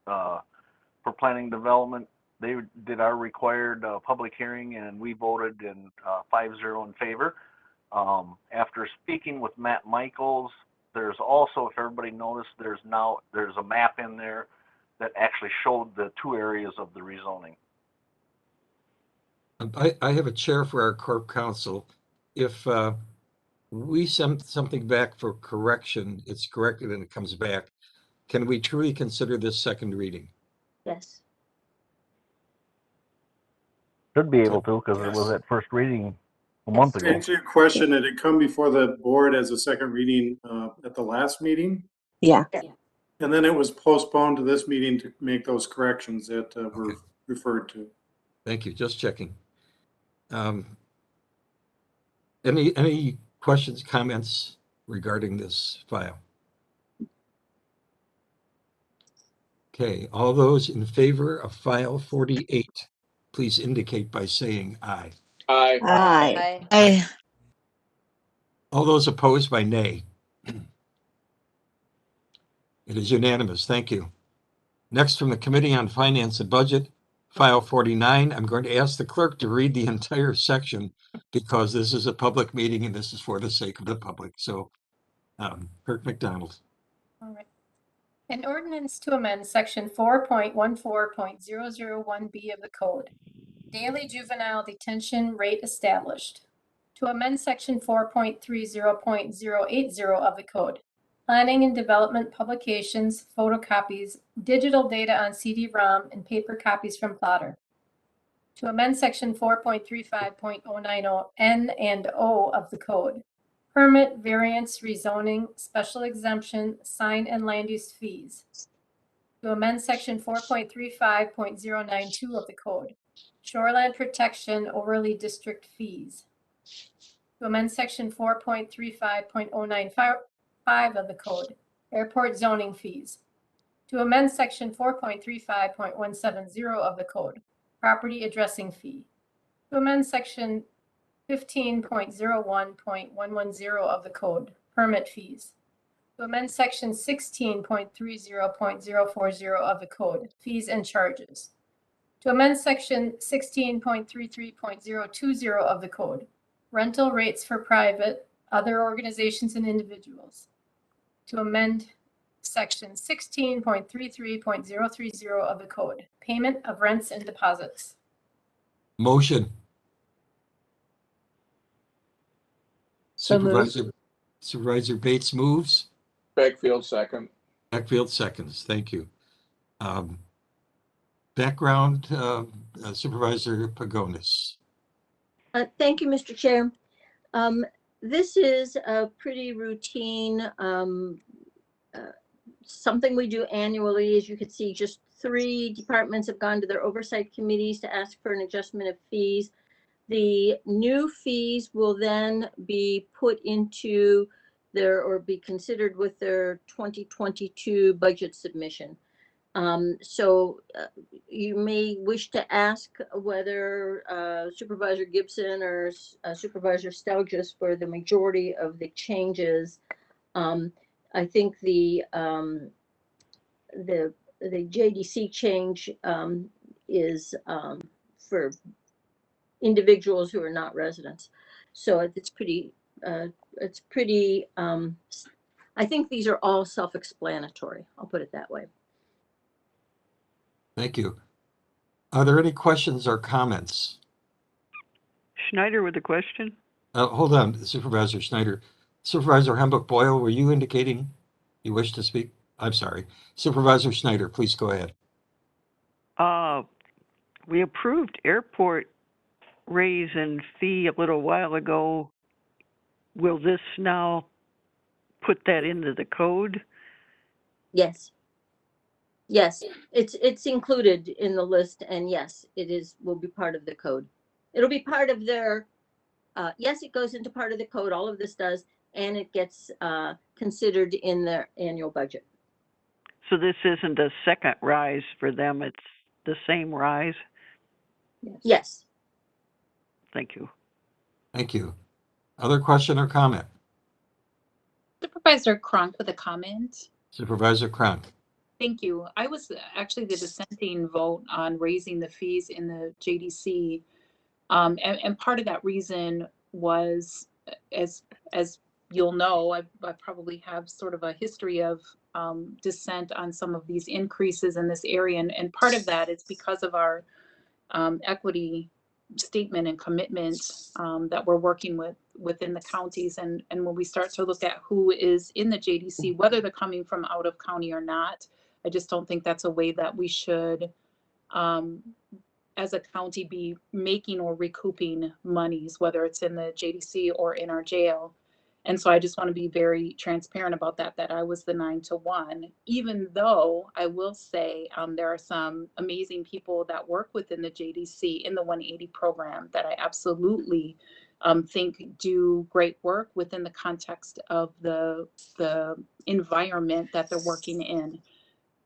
for planning development, they did our required public hearing, and we voted in 5-0 in favor. After speaking with Matt Michaels, there's also, if everybody noticed, there's a map in there that actually showed the 2 areas of the rezoning. I have a chair for our corp council. If we send something back for correction, it's corrected and it comes back, can we truly consider this second reading? Yes. Should be able to, because it was at first reading a month To ago. answer your question, did it come before the board as a second reading at the last meeting? Yeah. And then it was postponed to this meeting to make those corrections that were referred to. Thank you. Just checking. Any questions, comments regarding this file? Okay, all those in favor of file 48, please indicate by saying aye. Aye. Aye. Aye. All those opposed by nay. It is unanimous. Thank you. Next, from the Committee on Finance and Budget, file 49. I'm going to ask the clerk to read the entire section because this is a public meeting and this is for the sake of the public. So, Clerk McDonald. All right. An ordinance to amend section 4.14.001B of the code, daily juvenile detention rate established. To amend section 4.30.080 of the code, planning and development publications, photocopies, digital data on CD-ROM, and paper copies from plotter. To amend section 4.35.090 N and O of the code, permit, variance, rezoning, special exemption, sign and land use fees. To amend section 4.35.092 of the code, shoreland protection overlay district fees. To amend section 4.35.095 of the code, airport zoning fees. To amend section 4.35.170 of the code, property addressing fee. To amend section 15.01.110 of the code, permit fees. To amend section 16.30.040 of the code, fees and charges. To amend section 16.33.020 of the code, rental rates for private, other organizations and individuals. To amend section 16.33.030 of the code, payment of rents and deposits. Motion. So moved. Supervisor Bates moves. Beckfield second. Beckfield seconds. Thank you. Background, Supervisor Pagonis. Thank you, Mr. Chair. This is a pretty routine, something we do annually. As you can see, just 3 departments have gone to their oversight committees to ask for an adjustment of fees. The new fees will then be put into their, or be considered with their 2022 budget submission. You may wish to ask whether Supervisor Gibson or Supervisor Stelgis for the majority of the changes. I think the JDC change is for individuals who are not residents. So it's pretty, I think these are all self-explanatory. I'll put it that way. Thank you. Are there any questions or comments? Schneider with a question. Hold on, Supervisor Schneider. Supervisor Hembuck-Boyle, were you indicating you wish to speak? I'm sorry. Supervisor Schneider, please go ahead. We approved airport raise and fee a little while ago. Will this now put that into the code? Yes. Yes, it's included in the list, and yes, will be part of the code. It'll be part of their, yes, it goes into part of the code, all of this does, and it gets considered in their annual budget. So this isn't a second rise for them, it's the same rise? Yes. Thank you. Thank you. Other question or comment? Supervisor Cronk with a comment. Supervisor Cronk. Thank you. I was actually the dissenting vote on raising the fees in the JDC. And part of that reason was, as you'll know, I probably have sort of a history of dissent on some of these increases in this area. And part of that is because of our equity statement and commitment that we're working with within the counties. And when we start to look at who is in the JDC, whether they're coming from out of county or not, I just don't think that's a way that we should, as a county, be making or recouping monies, whether it's in the JDC or in our jail. And so I just want to be very transparent about that I was the 9-1, even though I will say there are some amazing people that work within the JDC in the 180 program that I absolutely think do great work within the context of the environment that they're working in.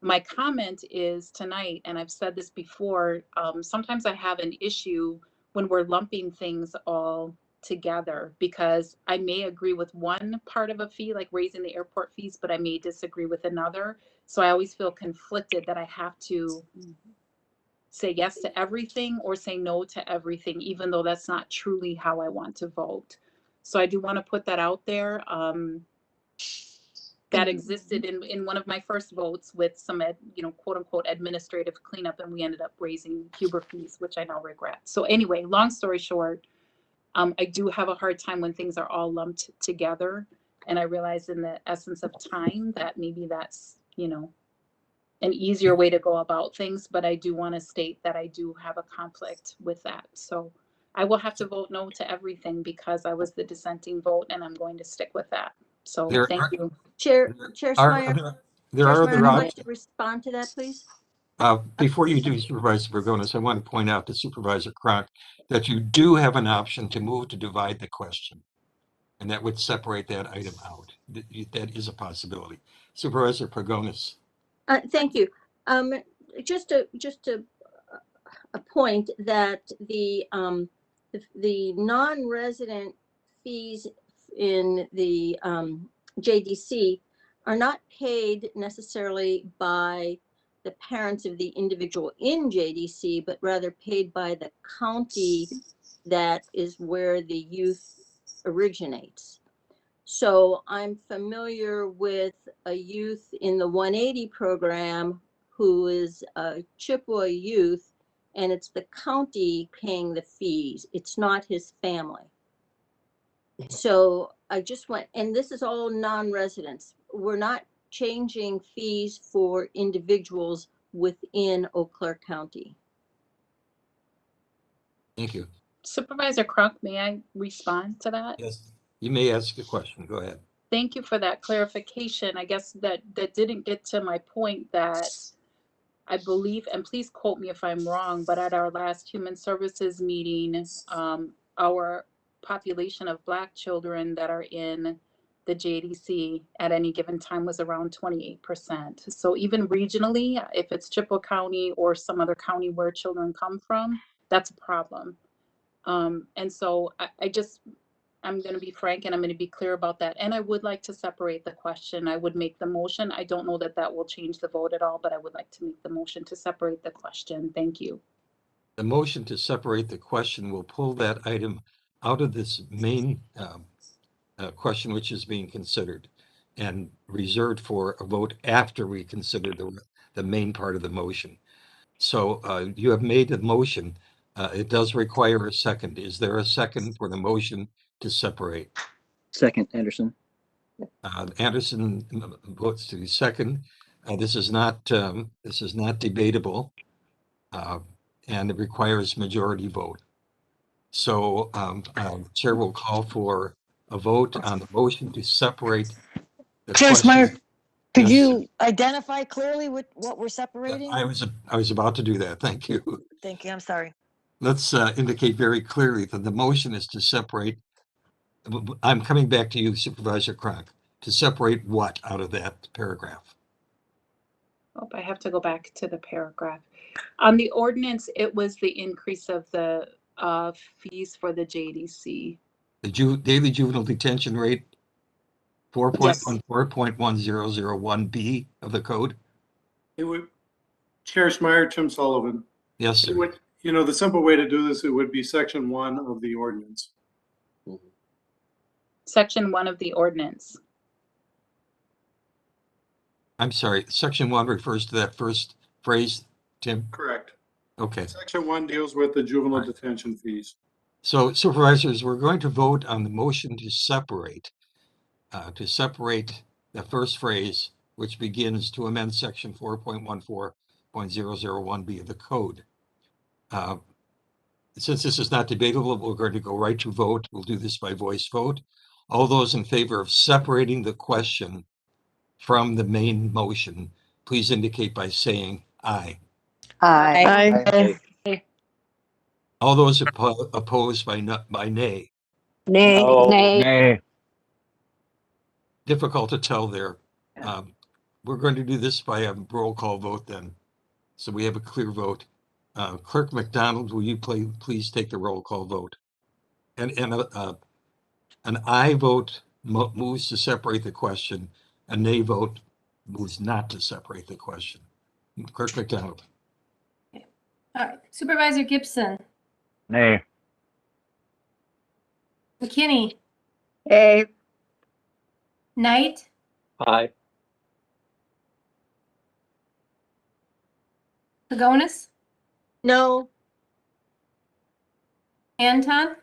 My comment is tonight, and I've said this before, sometimes I have an issue when we're lumping things all together, because I may agree with one part of a fee, like raising the airport fees, but I may disagree with another. So I always feel conflicted that I have to say yes to everything or say no to everything, even though that's not truly how I want to vote. So I do want to put that out there. That existed in one of my first votes with some, quote unquote, administrative cleanup, and we ended up raising Huber fees, which I now regret. So anyway, long story short, I do have a hard time when things are all lumped together. And I realize in the essence of time that maybe that's, an easier way to go about things. But I do want to state that I do have a conflict with that. So I will have to vote no to everything because I was the dissenting vote, and I'm going to stick with that. So thank you. Chair Schmeier, There are other I'd like options. to respond to that, please. Before you do, Supervisor Bergonis, I want to point out to Supervisor Kronk that you do have an option to move to divide the question, and that would separate that item out. That is a possibility. Supervisor Bergonis. Thank you. Just a point that the non-resident fees in the JDC are not paid necessarily by the parents of the individual in JDC, but rather paid by the county that is where the youth originates. So I'm familiar with a youth in the 180 program who is a Chippewa youth, and it's the county paying the fees. It's not his family. So I just went, and this is all non-residents. We're not changing fees for individuals within Eau Claire County. Thank you. Supervisor Kronk, may I respond to that? Yes, you may ask a question. Go ahead. Thank you for that clarification. I guess that didn't get to my point that I believe, and please quote me if I'm wrong, but at our last Human Services meeting, our population of Black children that are in the JDC at any given time was around 28%. So even regionally, if it's Chippewa County or some other county where children come from, that's a problem. And so I'm going to be frank and I'm going to be clear about that. And I would like to separate the question. I would make the motion. I don't know that will change the vote at all, but I would like to make the motion to separate the question. Thank you. The motion to separate the question will pull that item out of this main question which is being considered and reserved for a vote after we consider the main part of the motion. So you have made the motion. It does require a second. Is there a second for the motion to separate? Second, Anderson. Anderson votes to second. This is not debatable, and it requires majority vote. So Chair will call for a vote on the motion to separate the Chair question. Schmeier, could Yes, you identify clearly what we're separating? I was about to do that. Thank you. Thank you. I'm sorry. Let's indicate very clearly that the motion is to separate. I'm coming back to you, Supervisor Kronk, to separate what out of that paragraph? Oh, I have to go back to the paragraph. On the ordinance, it was the increase of the fees for the JDC. The daily juvenile detention rate, 4.1001B of the code? It would, Chair Schmeier, Tim Sullivan. Yes, It sir. would, you know, the simple way to do this, it would be section 1 of the ordinance. Section 1 of the ordinance. I'm sorry, section 1 refers to that first phrase, Tim? Correct. Okay. Section 1 deals with the juvenile detention fees. So Supervisors, we're going to vote on the motion to separate the first phrase, which begins to amend section 4.14.001B of the code. Since this is not debatable, we're going to go right to vote. We'll do this by voice vote. All those in favor of separating the question from the main motion, please indicate by saying aye. Aye. All those opposed by nay. Nay. Nay. Difficult to tell there. We're going to do this by a roll call vote then. So we have a clear vote. Clerk McDonald, will you please take the roll call vote? And an aye vote moves to separate the question. A nay vote moves not to separate the question. Clerk McDonald. All right. Supervisor Gibson, Nay. McKinney, Aye. Knight, Aye. Pagonis, No. Anton.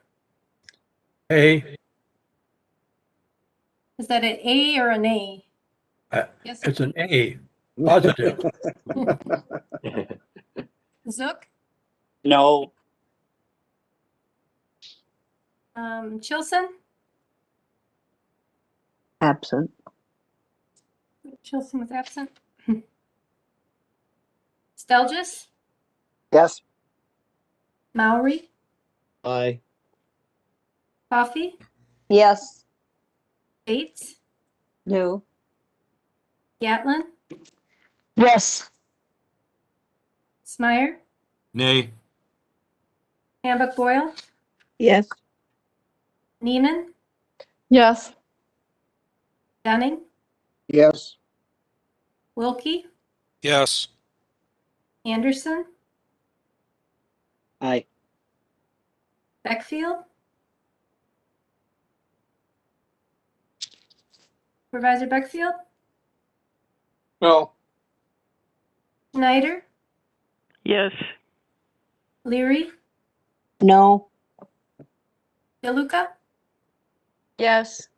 Hey, Is that an A or an A? Yes. it's an A, positive. Zook, No. Chilson, Absent. Chilson was absent. Stelgis, Yes. Maury, Aye. Coffee, Yes. Bates, No. Gatlin, Yes. Smyer, Nay. Hambuck Boyle, Yes. Neiman, Yes. Dunning, Yes. Wilkie, Yes. Anderson, Aye. Beckfield, Supervisor Beckfield, No. Schneider, Yes. Leary, No. DeLuca, Yes.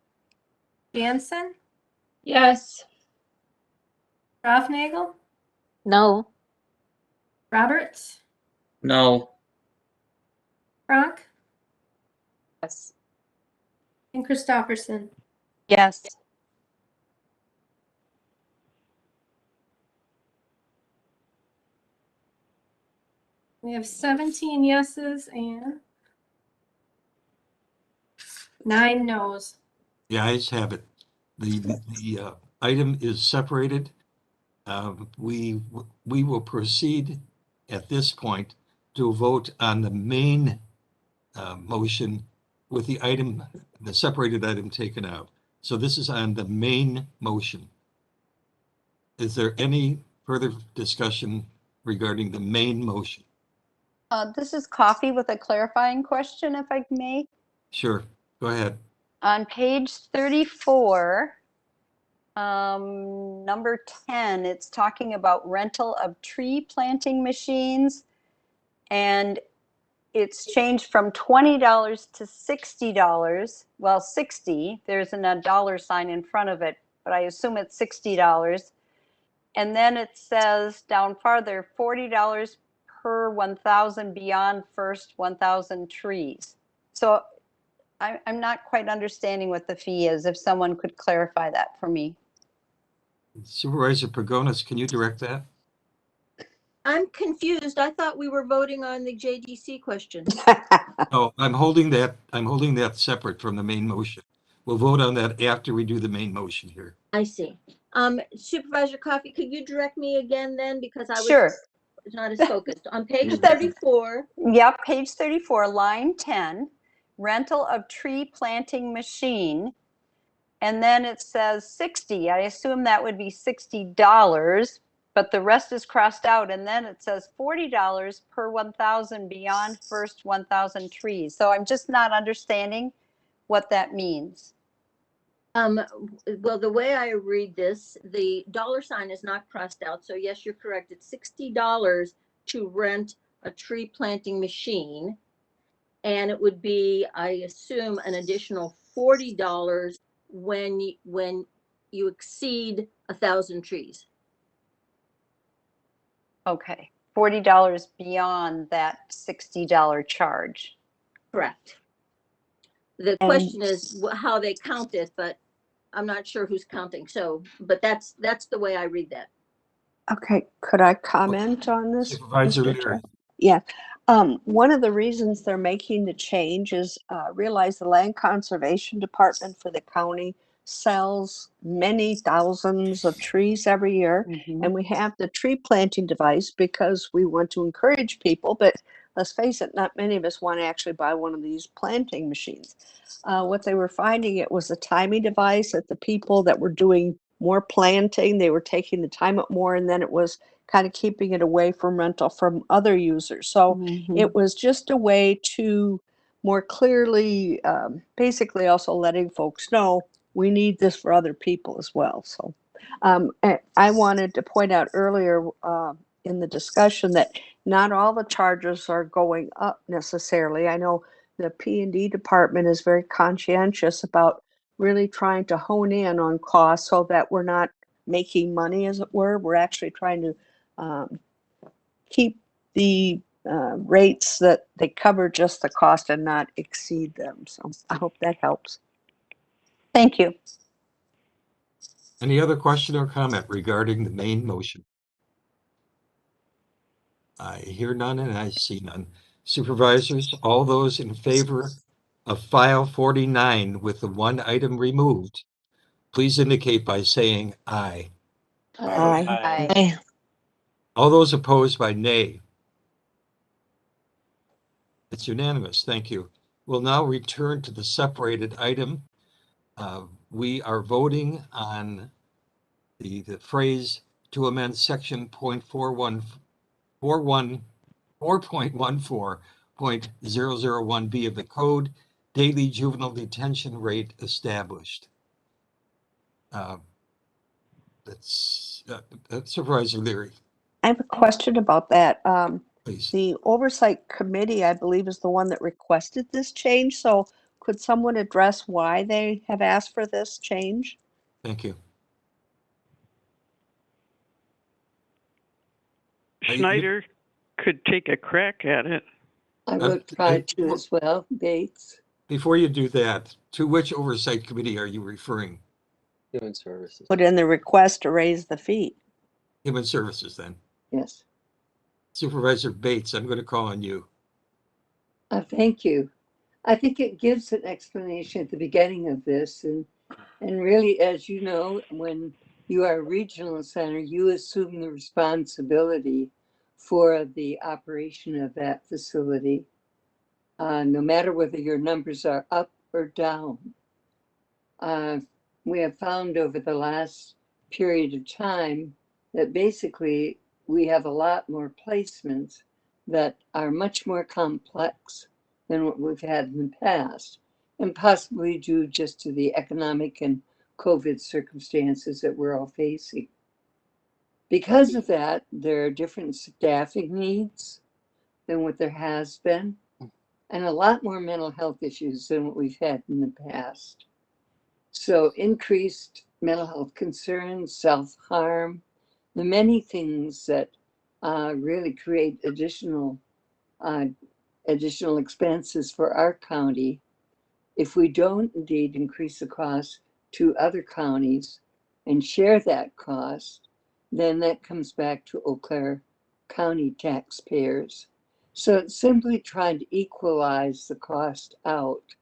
Jansen, Yes. Schraufnagel, No. Roberts, No. Frank, Yes. and Christopherson. Yes. We have 17 yeses and 9 noes. The ayes have it. The item is separated. We will proceed at this point to vote on the main motion with the separated item taken out. So this is on the main motion. Is there any further discussion regarding the main motion? This is Coffee with a clarifying question, if I may. Sure, go ahead. On page 34, number 10, it's talking about rental of tree planting machines. And it's changed from $20 to $60. Well, 60, there's a dollar sign in front of it, but I assume it's $60. And then it says down farther, $40 per 1,000 beyond first 1,000 trees. So I'm not quite understanding what the fee is, if someone could clarify that for me. Supervisor Pagonis, can you direct that? I'm confused. I thought we were voting on the JDC question. Oh, I'm holding that separate from the main motion. We'll vote on that after we do the main motion here. I see. Supervisor Coffey, could you direct me again then? Because I was Sure. not as focused. On page 34. Yep, page 34, line 10, rental of tree planting machine. And then it says 60. I assume that would be $60. but the rest is crossed out, and then it says $40 per 1,000 beyond first 1,000 trees. So I'm just not understanding what that means. Well, the way I read this, the dollar sign is not crossed out. So yes, you're correct. It's $60 to rent a tree planting machine. And it would be, I assume, an additional $40 when you exceed 1,000 trees. Okay, $40 beyond that $60 charge. Correct. The question is how they count it, but I'm not sure who's counting. So, but that's the way I read that. Okay, could I comment on this? Supervisor Mr. Leary. Chair? Yeah. One of the reasons they're making the change is realize the Land Conservation Department for the county sells many thousands of trees every year. And we have the tree planting device because we want to encourage people, but let's face it, not many of us want to actually buy one of these planting machines. What they were finding, it was a timing device that the people that were doing more planting, they were taking the time up more, and then it was kind of keeping it away from rental from other users. So it was just a way to more clearly, basically also letting folks know we need this for other people as well. So I wanted to point out earlier in the discussion that not all the charges are going up necessarily. I know the P&D department is very conscientious about really trying to hone in on costs so that we're not making money, as it were. We're actually trying to keep the rates that they cover just the cost and not exceed them. So I hope that helps. Thank you. Any other question or comment regarding the main motion? I hear none and I see none. Supervisors, all those in favor of file 49 with the one item removed, please indicate by saying aye. Aye. Aye. All those opposed by nay. It's unanimous. Thank you. We'll now return to the separated item. We are voting on the phrase to amend section 4.14.001B of the code, daily juvenile detention rate established. That's Supervisor Leary. I have a question about that. Please. The Oversight Committee, I believe, is the one that requested this change. So could someone address why they have asked for this change? Thank you. Schneider could take a crack at it. I would try to as well, Bates. Before you do that, to which Oversight Committee are you referring? Human Services. Put in the request to raise the fee. Human Services, then. Yes. Supervisor Bates, I'm going to call on you. Thank you. I think it gives an explanation at the beginning of this. And really, as you know, when you are a regional center, you assume the responsibility for the operation of that facility, no matter whether your numbers are up or down. We have found over the last period of time that basically we have a lot more placements that are much more complex than what we've had in the past, and possibly due just to the economic and COVID circumstances that we're all facing. Because of that, there are different staffing needs than what there has been, and a lot more mental health issues than what we've had in the past. So increased mental health concerns, self-harm, the many things that really create additional expenses for our county. If we don't indeed increase the cost to other counties and share that cost, then that comes back to Eau Claire County taxpayers. So it's simply trying to equalize the cost out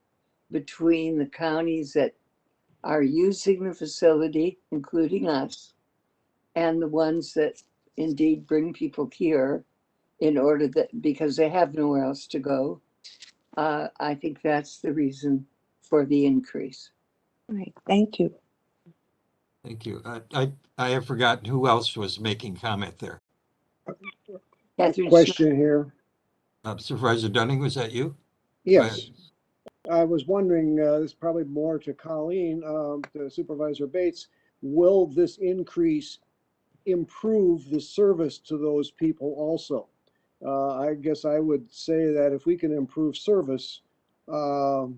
between the counties that are using the facility, including us, and the ones that indeed bring people here in order that, because they have nowhere else to go. I think that's the reason for the increase. All right, thank you. Thank you. I have forgotten who else was making comment there. Kathryn, Question here. Supervisor Dunning, was that you? Yes. I was wondering, this is probably more to Colleen, to Supervisor Bates. Will this increase improve the service to those people also? I guess I would say that if we can improve service, that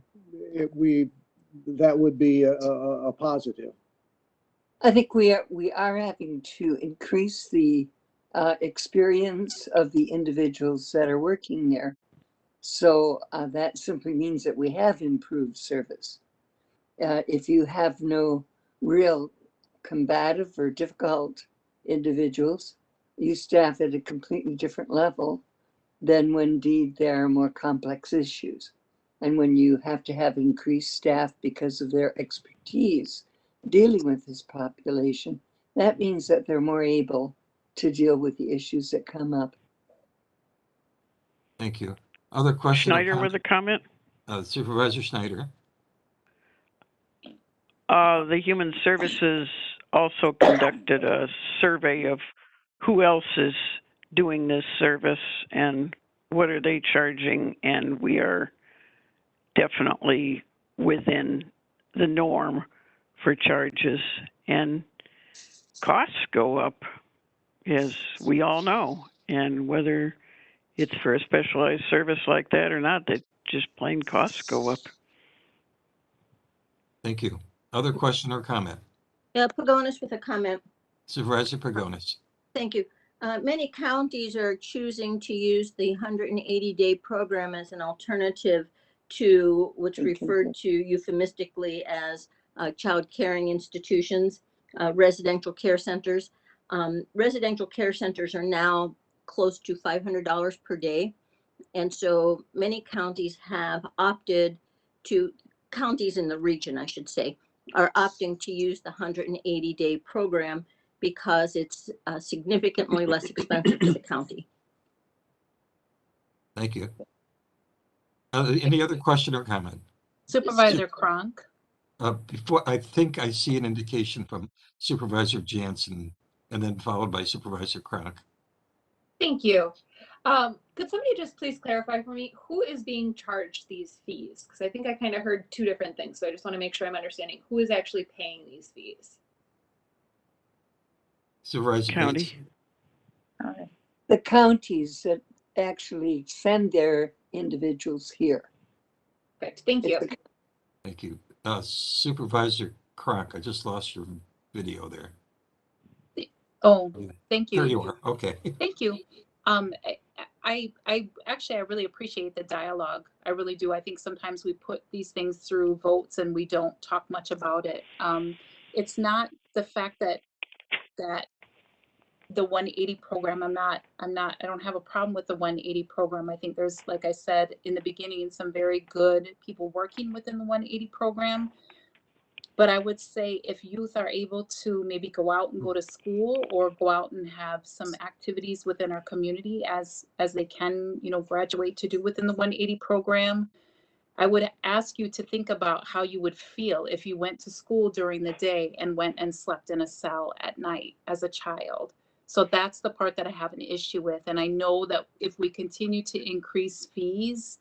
would be a positive. I think we are having to increase the experience of the individuals that are working there. So that simply means that we have improved service. If you have no real combative or difficult individuals, you staff at a completely different level than when indeed there are more complex issues. And when you have to have increased staff because of their expertise dealing with this population, that means that they're more able to deal with the issues that come up. Thank you. Other questions? Schneider with a comment? Supervisor Schneider. The Human Services also conducted a survey of who else is doing this service and what are they charging, and we are definitely within the norm for charges, and costs go up, as we all know, and whether it's for a specialized service like that or not, that just plain costs go up. Thank you. Other question or comment? Yeah, Pagonis with a comment. Supervisor Pagonis. Thank you. Many counties are choosing to use the 180-day program as an alternative to what's referred to euphemistically as child caring institutions, residential care centers. Residential care centers are now close to $500 per day. And so many counties have opted to, counties in the region, I should say, are opting to use the 180-day program because it's significantly less expensive to the county. Thank you. Any other question or comment? Supervisor Cronk. Before, I think I see an indication from Supervisor Jansen and then followed by Supervisor Cronk. Thank you. Could somebody just please clarify for me, who is being charged these fees? Because I think I kind of heard two different things. So I just want to make sure I'm understanding who is actually paying these fees. Supervisor County. Bates. The counties that actually send their individuals here. Perfect. Thank you. Thank you. Supervisor Cronk, I just lost your video there. Oh, thank you. There you are. Okay. Thank you. I actually, I really appreciate the dialogue. I really do. I think sometimes we put these things through votes and we don't talk much about it. It's not the fact that the 180 program, I don't have a problem with the 180 program. I think there's, like I said in the beginning, some very good people working within the 180 program. But I would say if youth are able to maybe go out and go to school or go out and have some activities within our community as they can, graduate to do within the 180 program, I would ask you to think about how you would feel if you went to school during the day and went and slept in a cell at night as a child. So that's the part that I have an issue with. And I know that if we continue to increase fees,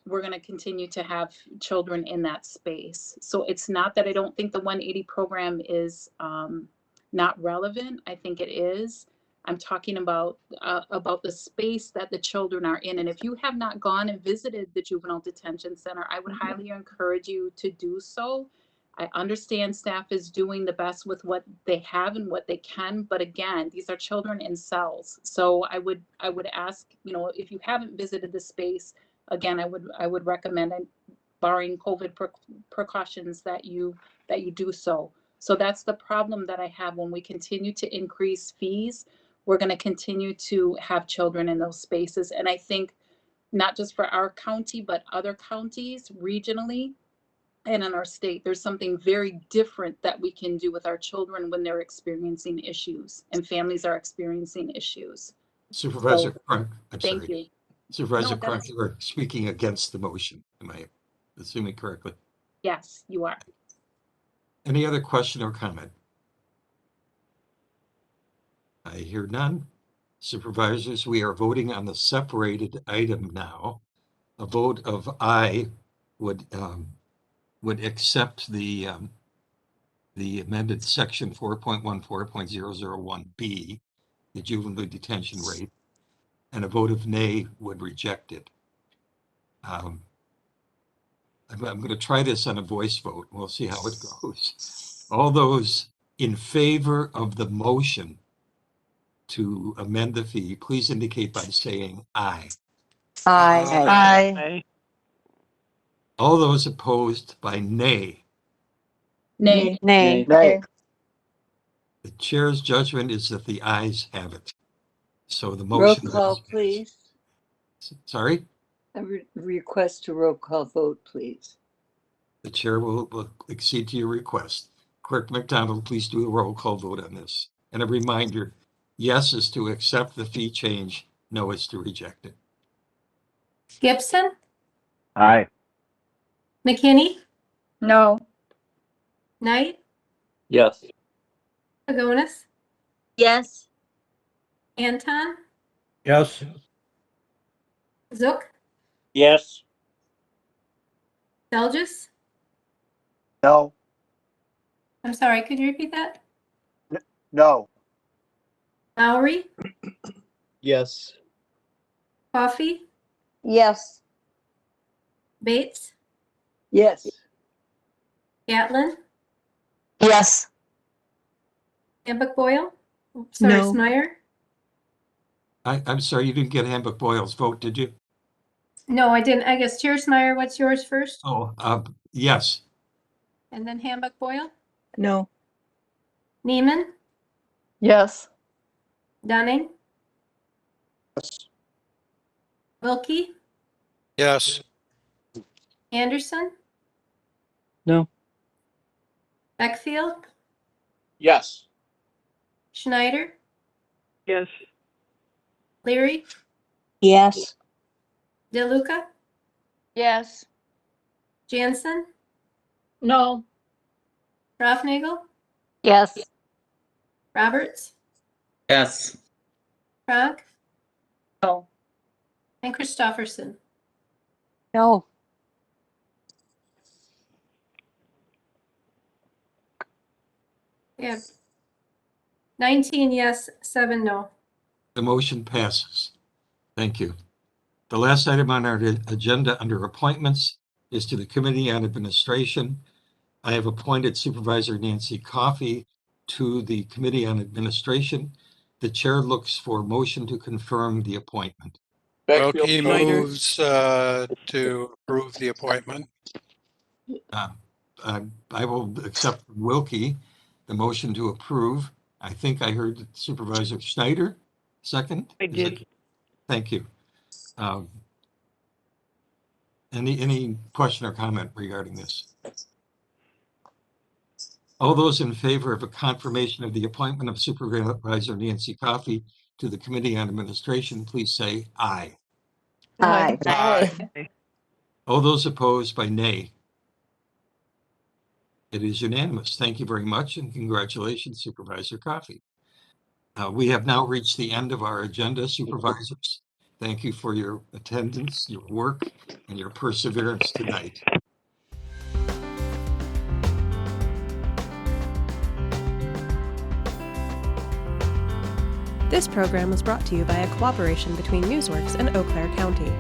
we're going to continue to have children in that space. So it's not that I don't think the 180 program is not relevant. I think it is. I'm talking about the space that the children are in. And if you have not gone and visited the juvenile detention center, I would highly encourage you to do so. I understand staff is doing the best with what they have and what they can, but again, these are children in cells. So I would ask, if you haven't visited the space, again, I would recommend, barring COVID precautions, that you do so. So that's the problem that I have. When we continue to increase fees, we're going to continue to have children in those spaces. And I think not just for our county, but other counties regionally and in our state, there's something very different that we can do with our children when they're experiencing issues and families are experiencing issues. Supervisor Cronk, Thank you. Supervisor Cronk, you are speaking against the motion. Am I assuming correctly? Yes, you are. Any other question or comment? I hear none. Supervisors, we are voting on the separated item now. A vote of aye would accept the amended section 4.14.001B, the juvenile detention rate, and a vote of nay would reject it. I'm going to try this on a voice vote. We'll see how it goes. All those in favor of the motion to amend the fee, please indicate by saying aye. Aye. Aye. All those opposed by nay. Nay. Nay. The chair's judgment is that the ayes have it. So the Roll motion. call, please. Sorry? A request to roll call vote, please. The chair will accede to your request. Clerk McDonald, please do a roll call vote on this. And a reminder, yes is to accept the fee change, no is to reject it. Gibson, Aye. McKinney, No. Knight, Yes. Pagonis, Yes. Anton, Yes. Zook, Yes. Belgis. No. I'm sorry, could you repeat that? No. Lowry, Yes. Coffee, Yes. Bates, Yes. Gatlin, Yes. Hambuck Boyle. Sorry, No. Smyer. I'm sorry, you didn't get Handbook Boyle's vote, did you? No, I didn't. I guess Chair Smyer, what's yours first? Oh, yes. And then Hambuck Boyle, No. Neiman, Yes. Dunning, Yes. Wilkie, Yes. Anderson, No. Beckfield, Yes. Schneider, Yes. Leary, Yes. DeLuca, Yes. Jansen, No. Schraufnagel, Yes. Roberts, Yes. Frank, No. and Christofferson. No. We have 19 yes, 7 no. The motion passes. Thank you. The last item on our agenda under appointments is to the Committee on Administration. I have appointed Supervisor Nancy Coffey to the Committee on Administration. The chair looks for a motion to confirm the appointment. Beckfield Wilkie Schneider. moves to approve the appointment. I will accept Wilkie, the motion to approve. I think I heard Supervisor Schneider second. I Is did. it? Thank you. Any question or comment regarding this? All those in favor of a confirmation of the appointment of Supervisor Nancy Coffey to the Committee on Administration, please say aye. Aye. Aye. All those opposed by nay. It is unanimous. Thank you very much and congratulations, Supervisor Coffey. We have now reached the end of our agenda, Supervisors. Thank you for your attendance, your work, and your perseverance tonight. This program was brought to you by a cooperation between Newsworks and Eau Claire County.